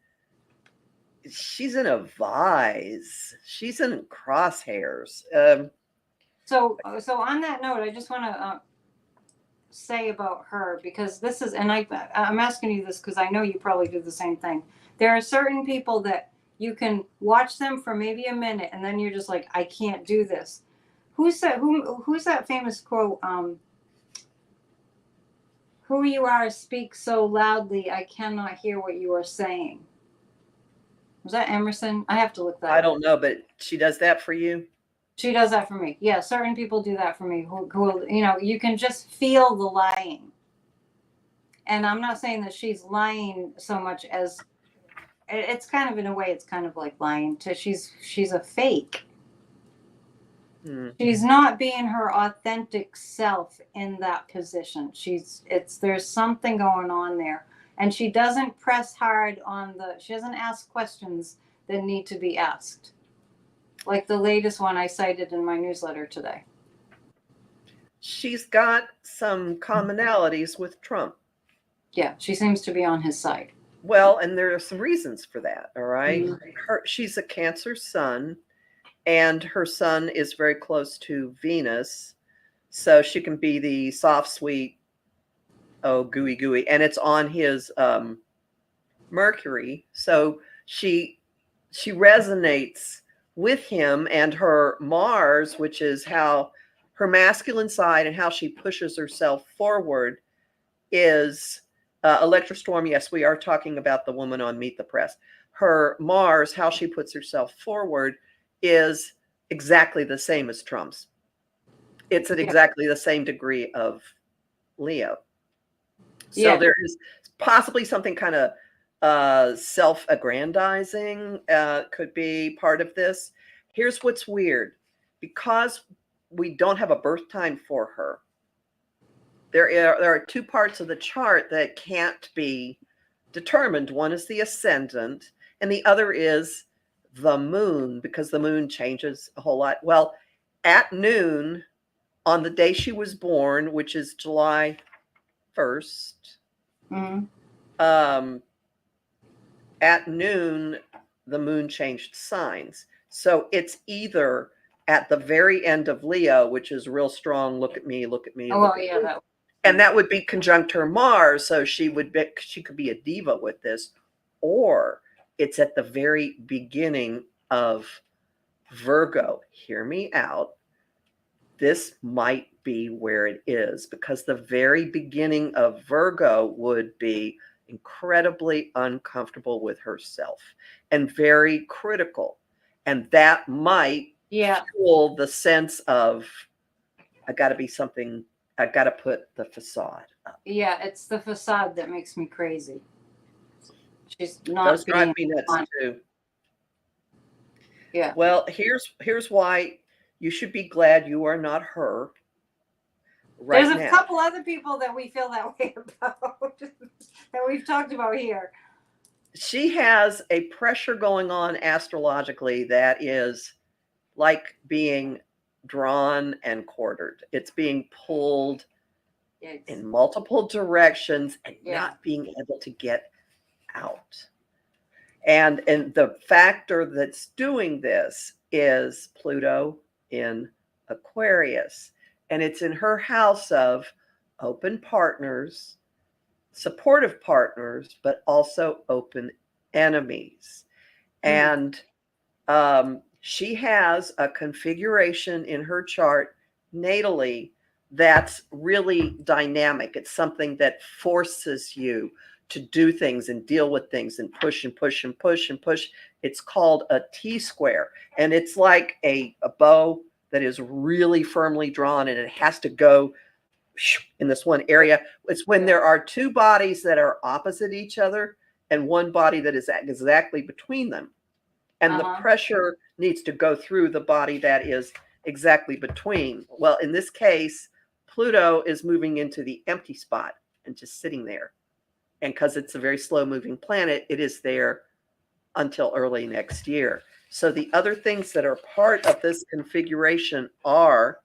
in a vise. She's in crosshairs. So on that note, I just want to say about her, because this is, and I'm asking you this because I know you probably do the same thing. There are certain people that you can watch them for maybe a minute, and then you're just like, I can't do this. Who's that famous quote? Who you are speaks so loudly, I cannot hear what you are saying. Was that Emerson? I have to look that up. I don't know, but she does that for you? She does that for me. Yeah, certain people do that for me. Who you can just feel the lying. And I'm not saying that she's lying so much as it's kind of, in a way, it's kind of like lying to she's a fake. She's not being her authentic self in that position. There's something going on there. And she doesn't press hard she doesn't ask questions that need to be asked. Like the latest one I cited in my newsletter today. She's got some commonalities with Trump. Yeah, she seems to be on his side. Well, and there are some reasons for that, all right? She's a Cancer sun, and her sun is very close to Venus. So she can be the soft, sweet, gooey. And it's on his Mercury. So she resonates with him, and her Mars, which is how her masculine side and how she pushes herself forward, is Electrostorm. Yes, we are talking about the woman on Meet the Press. Her Mars, how she puts herself forward, is exactly the same as Trump's. It's at exactly the same degree of Leo. So there is possibly something kind of self-aggrandizing could be part of this. Here's what's weird. Because we don't have a birth time for her, there are two parts of the chart that can't be determined. One is the ascendant, and the other is the moon, because the moon changes a whole lot. Well, at noon on the day she was born, which is July 1st, at noon, the moon changed signs. So it's either at the very end of Leo, which is real strong, look at me, look at me. Oh, well, yeah. And that would be conjunct her Mars. So she could be a diva with this, or it's at the very beginning of Virgo. Hear me out. This might be where it is, because the very beginning of Virgo would be incredibly uncomfortable with herself and very critical. And that might fuel the sense of, I got to be something, I got to put the facade up. Yeah, it's the facade that makes me crazy. She's not. Those drive me nuts too. Yeah. Well, here's why you should be glad you are not her. Right. There's a couple other people that we feel that way about that we've talked about here. She has a pressure going on astrologically that is like being drawn and quartered. It's being pulled in multiple directions and not being able to get out. And the factor that's doing this is Pluto in Aquarius. And it's in her house of open partners, supportive partners, but also open enemies. And she has a configuration in her chart natally that's really dynamic. It's something that forces you to do things and deal with things and push and push and push and push. It's called a T-square. And it's like a bow that is really firmly drawn, and it has to go in this one area. It's when there are two bodies that are opposite each other and one body that is exactly between them. And the pressure needs to go through the body that is exactly between. Well, in this case, Pluto is moving into the empty spot and just sitting there. And because it's a very slow moving planet, it is there until early next year. So the other things that are part of this configuration are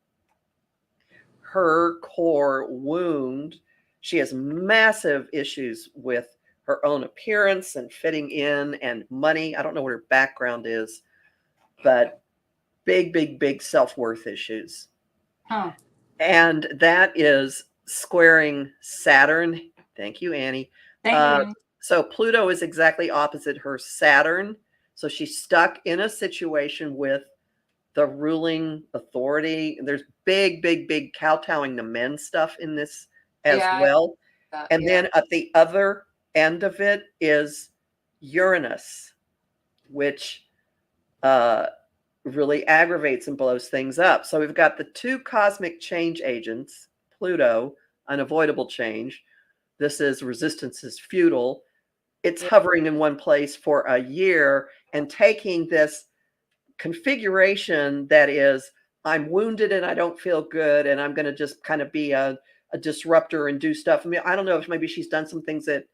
her core wound. She has massive issues with her own appearance and fitting in and money. I don't know what her background is, but big self-worth issues. And that is squaring Saturn. Thank you, Annie. Thank you. So Pluto is exactly opposite her Saturn. So she's stuck in a situation with the ruling authority. There's big kowtowing to men stuff in this as well. And then at the other end of it is Uranus, which really aggravates and blows things up. So we've got the two cosmic change agents, Pluto, unavoidable change. This is resistance is futile. It's hovering in one place for a year and taking this configuration that is, I'm wounded and I don't feel good, and I'm going to just kind of be a disruptor and do stuff. I mean, I don't know if maybe she's done some things that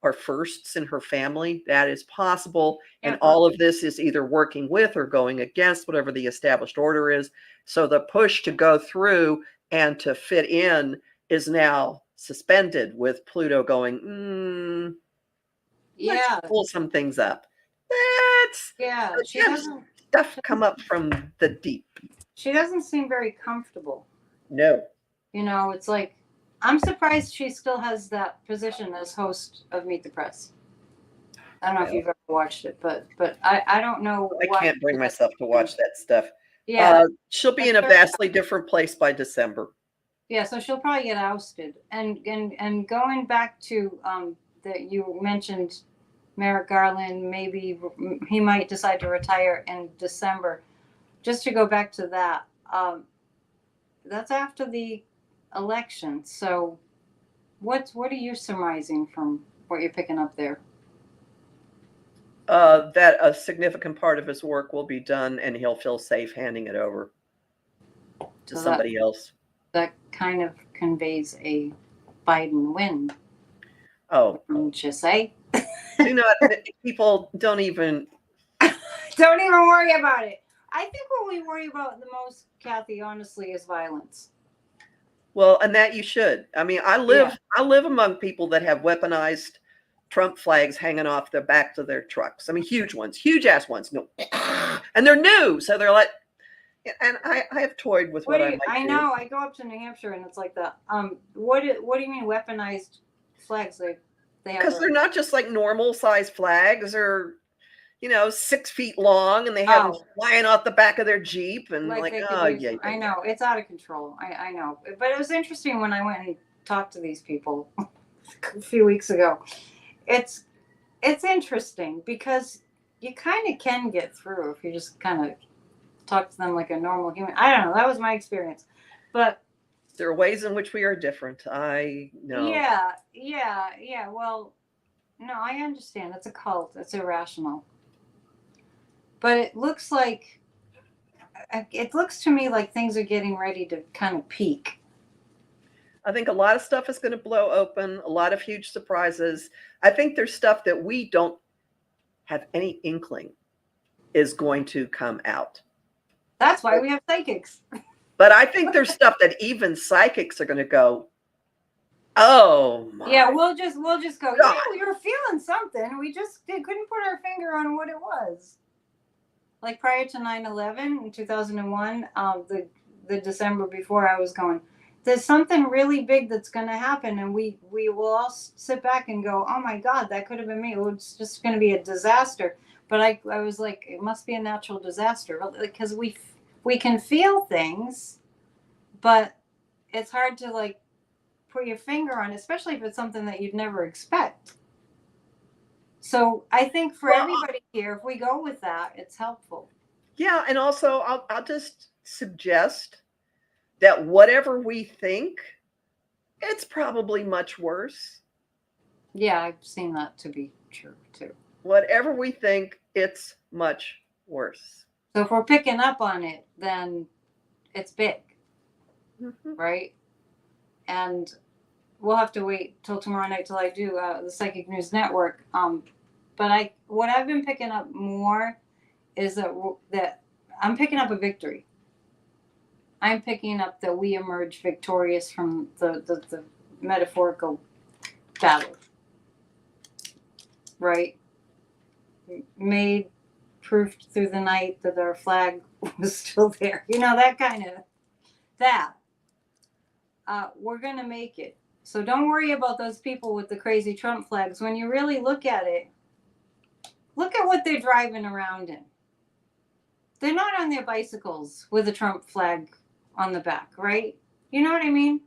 are firsts in her family. That is possible. And all of this is either working with or going against whatever the established order is. So the push to go through and to fit in is now suspended with Pluto going, let's pull some things up. She doesn't stuff come up from the deep. She doesn't seem very comfortable. No. You know, it's like, I'm surprised she still has that position as host of Meet the Press. I don't know if you've ever watched it, but I don't know. I can't bring myself to watch that stuff. She'll be in a vastly different place by December. Yeah, so she'll probably get ousted. And going back to that you mentioned Merrick Garland, maybe he might decide to retire in December. Just to go back to that, that's after the election. So what are you surmising from what you're picking up there? That a significant part of his work will be done and he'll feel safe handing it over to somebody else. That kind of conveys a Biden win. Oh. Wouldn't you say? Do not, people don't even worry about it. I think what we worry about the most, Kathy, honestly, is violence. Well, and that you should. I mean, I live among people that have weaponized Trump flags hanging off the backs of their trucks. I mean, huge ones, huge ass ones. No, and they're new, so they're like. And I have toyed with what I might do. I know. I go up to New Hampshire, and it's like that. What do you mean weaponized flags? Because they're not just like normal size flags. They're 6 feet long, and they have them flying off the back of their Jeep, and I know, it's out of control. I know, but it was interesting when I went and talked to these people a few weeks ago. It's interesting because you kind of can get through if you just kind of talk to them like a normal human. I don't know. That was my experience, but there are ways in which we are different. I know. Yeah. Well, no, I understand. It's a cult. It's irrational. But it looks to me like things are getting ready to kind of peak. I think a lot of stuff is going to blow open, a lot of huge surprises. I think there's stuff that we don't have any inkling is going to come out. That's why we have psychics. But I think there's stuff that even psychics are going to go, oh my. Yeah, we'll just go, yeah, we were feeling something. We just couldn't put our finger on what it was. Like prior to 9/11 in 2001, the December before, I was going, there's something really big that's going to happen, and we will all sit back and go, oh my God, that could have been me. It's just going to be a disaster. But I was like, it must be a natural disaster because we can feel things, but it's hard to like put your finger on, especially if it's something that you'd never expect. So I think for everybody here, if we go with that, it's helpful. Yeah, and also I'll just suggest that whatever we think, it's probably much worse. Yeah, I've seen that to be true too. Whatever we think, it's much worse. So if we're picking up on it, then it's big, Mm-hmm. right? And we'll have to wait till tomorrow night till I do the Psychic News Network. But what I've been picking up more is that I'm picking up a victory. I'm picking up that we emerge victorious from the metaphorical battle, right? Made proof through the night that our flag was still there. You know, that kind of that. We're gonna make it. So don't worry about those people with the crazy Trump flags. When you really look at it, look at what they're driving around in. They're not on their bicycles with a Trump flag on the back, right? You know what I mean?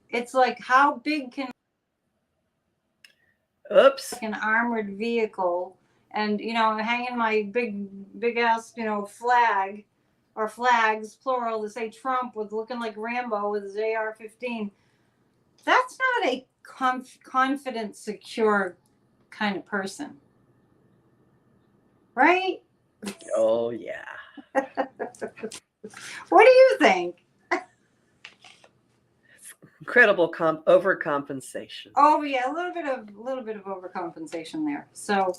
It's like, how big can an armored vehicle and, you know, hanging my big ass, you know, flag or flags, plural, to say Trump with looking like Rambo with his AR-15. That's not a confident, secure kind of person. Right? Oh, yeah. What do you think? Incredible overcompensation. Oh yeah, a little bit of overcompensation there. So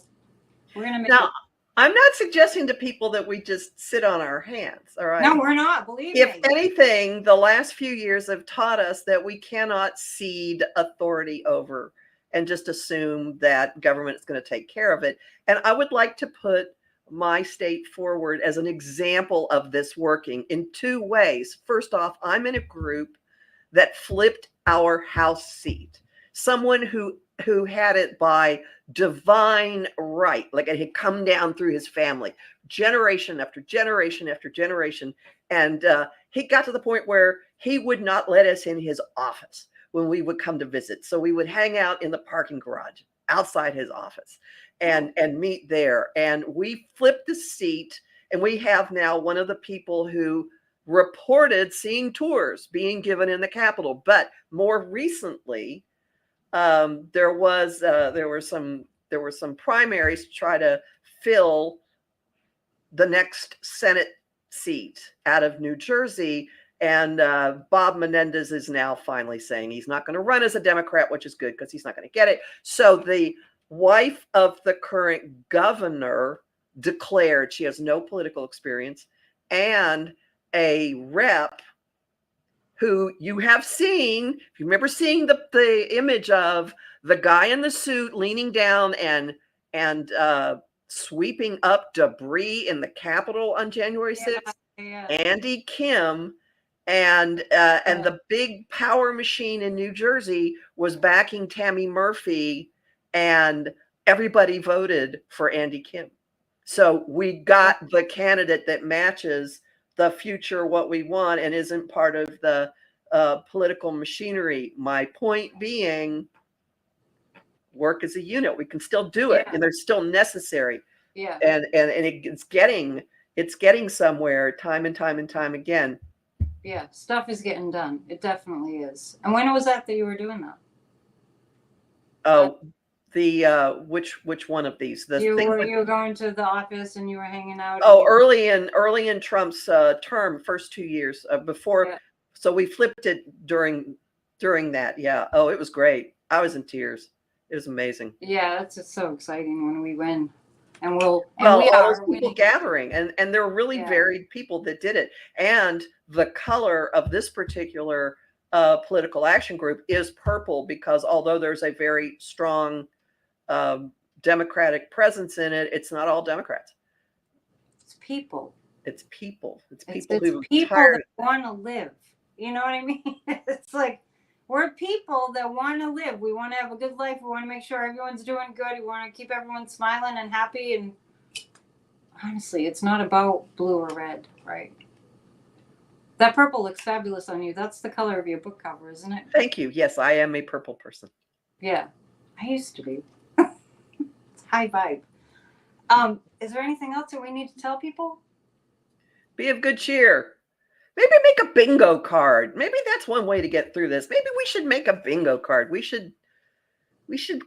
we're gonna make now. I'm not suggesting to people that we just sit on our hands. All right. No, we're not. Believe me. If anything, the last few years have taught us that we cannot cede authority over and just assume that government is going to take care of it. And I would like to put my state forward as an example of this working in two ways. First off, I'm in a group that flipped our House seat. Someone who had it by divine right, like it had come down through his family, generation after generation after generation. And he got to the point where he would not let us in his office when we would come to visit. So we would hang out in the parking garage outside his office and meet there. And we flipped the seat, and we have now one of the people who reported seeing tours being given in the Capitol. But more recently, there were some primaries to try to fill the next Senate seat out of New Jersey. And Bob Menendez is now finally saying he's not going to run as a Democrat, which is good because he's not going to get it. So the wife of the current governor declared she has no political experience, and a rep who you have seen, if you remember seeing the image of the guy in the suit leaning down and sweeping up debris in the Capitol on January 6th, Andy Kim, and the big power machine in New Jersey was backing Tammy Murphy, and everybody voted for Andy Kim. So we got the candidate that matches the future, what we want, and isn't part of the political machinery. My point being, work as a unit. We can still do it, and they're still necessary. Yeah. And it's getting somewhere time and time again. Yeah, stuff is getting done. It definitely is. And when was that you were doing that? Oh, the which one of these? You were going to the office and you were hanging out. Oh, early in Trump's term, first 2 years before. Yeah. So we flipped it during that. Yeah. Oh, it was great. I was in tears. It was amazing. Yeah, that's just so exciting when we win. And we all those people gathering, and there were really varied people that did it. And the color of this particular political action group is purple, because although there's a very strong Democratic presence in it, it's not all Democrats. It's people. It's people. It's people that want to live. You know what I mean? It's like, we're people that want to live. We want to have a good life. We want to make sure everyone's doing good. We want to keep everyone smiling and happy. And honestly, it's not about blue or red, right? That purple looks fabulous on you. That's the color of your book cover, isn't it? Thank you. Yes, I am a purple person. Yeah, I used to be. It's high vibe. Is there anything else that we need to tell people? Be of good cheer. Maybe make a bingo card. Maybe that's one way to get through this. Maybe we should make a bingo card. We should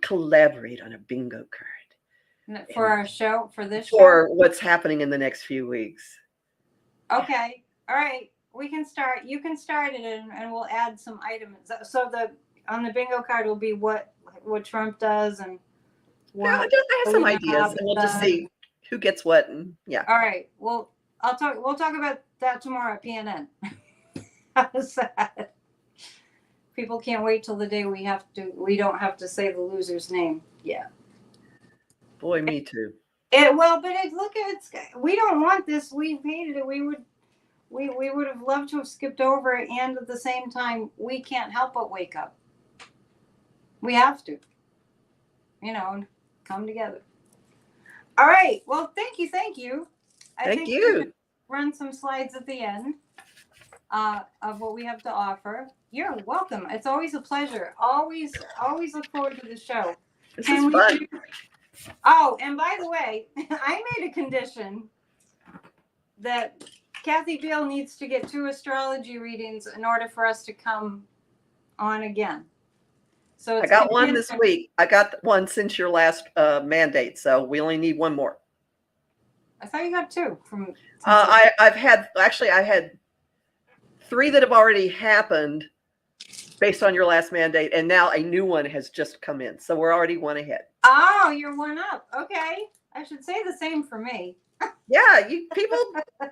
collaborate on a bingo card For our show, for this show? For what's happening in the next few weeks. Okay. All right. We can start. You can start it, and we'll add some items. So on the bingo card will be what Trump does and what. Yeah, I have some ideas, and we'll just see who gets what, and yeah. All right. Well, we'll talk about that tomorrow at PNN. How's that? People can't wait till the day we don't have to say the loser's name. Yeah. Boy, me too. We don't want this. We've hated it. We would have loved to have skipped over it, and at the same time, we can't help but wake up. We have to, come together. All right. Well, thank you. Thank you. Run some slides at the end of what we have to offer. You're welcome. It's always a pleasure. Always look forward to the show. This is fun. Oh, and by the way, I made a condition that Kathy Beal needs to get 2 astrology readings in order for us to come on again. So I got one this week. I got one since your last mandate, so we only need one more. I thought you got 2 from. I had 3 that have already happened based on your last mandate, and now a new one has just come in, so we're already one ahead. Oh, you're one up. Okay, I should say the same for me. Yeah, you people. I'm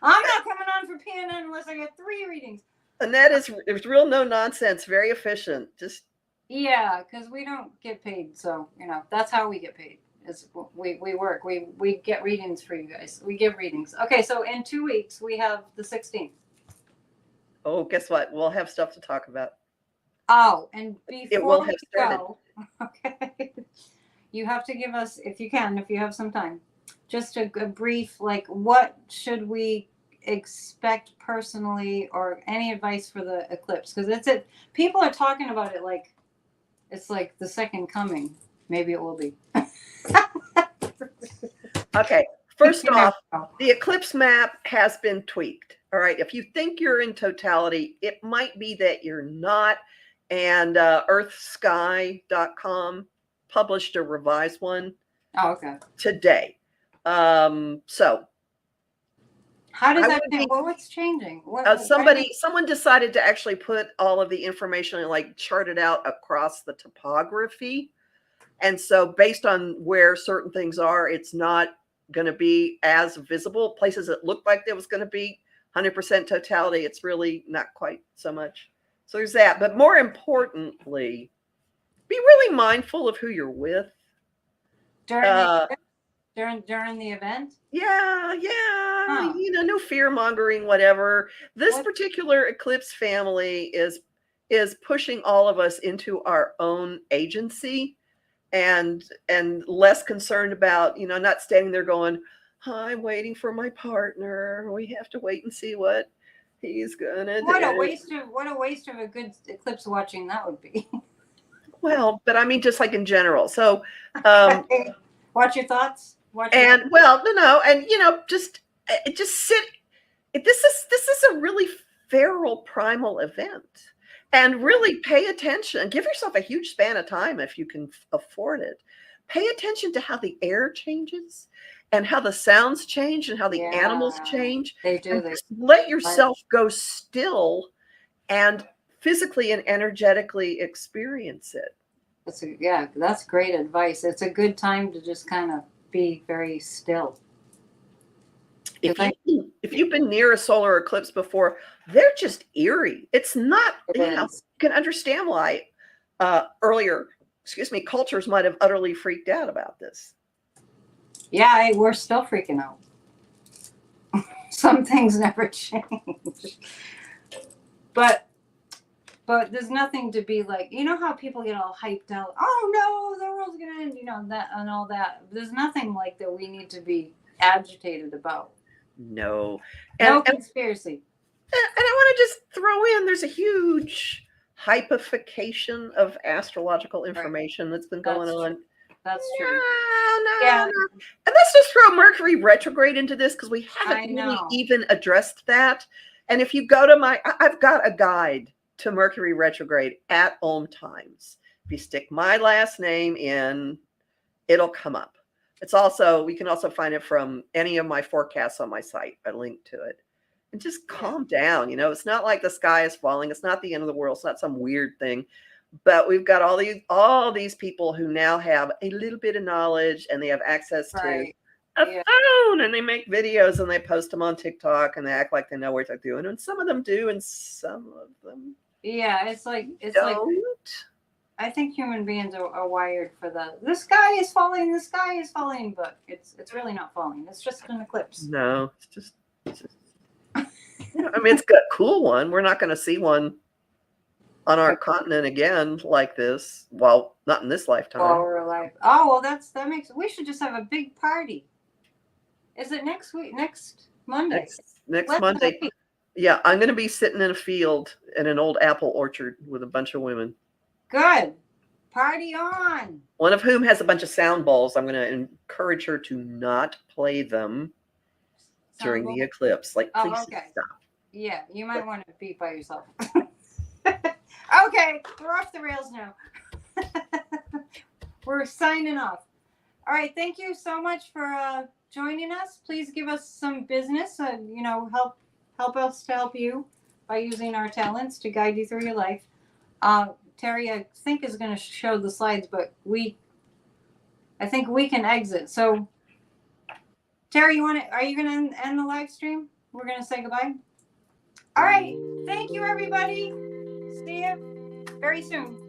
not coming on for PNN unless I get 3 readings. Annette there's real no nonsense, very efficient. Just yeah, because we don't get paid, so that's how we get paid. Is we work. We get readings for you guys. We give readings. Okay, so in 2 weeks we have the 16th. Oh, guess what? We'll have stuff to talk about. Oh, and before it will have started. Go, okay, you have to give us, if you have some time, just a brief, what should we expect personally, or any advice for the eclipse? Because people are talking about it like it's like the second coming. Maybe it will be. Okay, first off, the eclipse map has been tweaked. All right, if you think you're in totality, it might be that you're not. And earthsky.com published a revised one today. So how does that change? What's changing? Someone decided to actually put all of the information and chart it out across the topography. And so based on where certain things are, it's not going to be as visible. Places that looked like there was going to be 100% totality, it's really not quite so much. So there's that. But more importantly, be really mindful of who you're with. During the event? Yeah. Huh. No fear mongering, whatever. This particular eclipse family is pushing all of us into our own agency and less concerned about, not standing there going, I'm waiting for my partner. We have to wait and see what he's gonna do. What a waste of a good eclipse watching that would be. Well, but I mean, just in general. So, watch your thoughts. Just sit. This is a really feral primal event, and really pay attention. Give yourself a huge span of time if you can afford it. Pay attention to how the air changes, and how the sounds change, and how the animals change. They do. Just let yourself go still and physically and energetically experience it. That's great advice. It's a good time to just kind of be very still. If you've been near a solar eclipse before, they're just eerie. It's not, you can understand why earlier cultures might have utterly freaked out about this. Yeah, we're still freaking out. Some things never change. But there's nothing to be how people get all hyped out. Oh no, the world's gonna end, that and all that. There's nothing like that we need to be agitated about. No. No conspiracy. And I want to just throw in there's a huge hypification of astrological information that's been going on. That's true. No. And let's just throw Mercury retrograde into this because we haven't really even addressed that. And if you go to I've got a guide to Mercury retrograde at Om Times. If you stick my last name in, it'll come up. We can also find it from any of my forecasts on my site. I link to it. And just calm down. It's not like the sky is falling. It's not the end of the world. It's not some weird thing. But we've got all these people who now have a little bit of knowledge and they have access to a phone, and they make videos and they post them on TikTok and they act like they know what they're doing. And some of them do, and some of them it's like don't. I think human beings are wired for the sky is falling, but it's really not falling. It's just an eclipse. No, it's just I mean, it's got a cool one. We're not going to see one on our continent again like this. Well, not in this lifetime. While we're alive. Oh, well, we should just have a big party. Is it next week? Next Monday? Next Monday. Yeah, I'm going to be sitting in a field in an old apple orchard with a bunch of women. Good. Party on. One of whom has a bunch of sound bowls. I'm going to encourage her to not play them during the eclipse. Like, please stop. Yeah, you might want to be by yourself. Okay, we're off the rails now. We're signing off. All right, thank you so much for joining us. Please give us some business. Help us to help you by using our talents to guide you through your life. Terry, I think, is going to show the slides, but I think we can exit. So, Terry, are you going to end the live stream? We're going to say goodbye. All right. Thank you, everybody. See you very soon.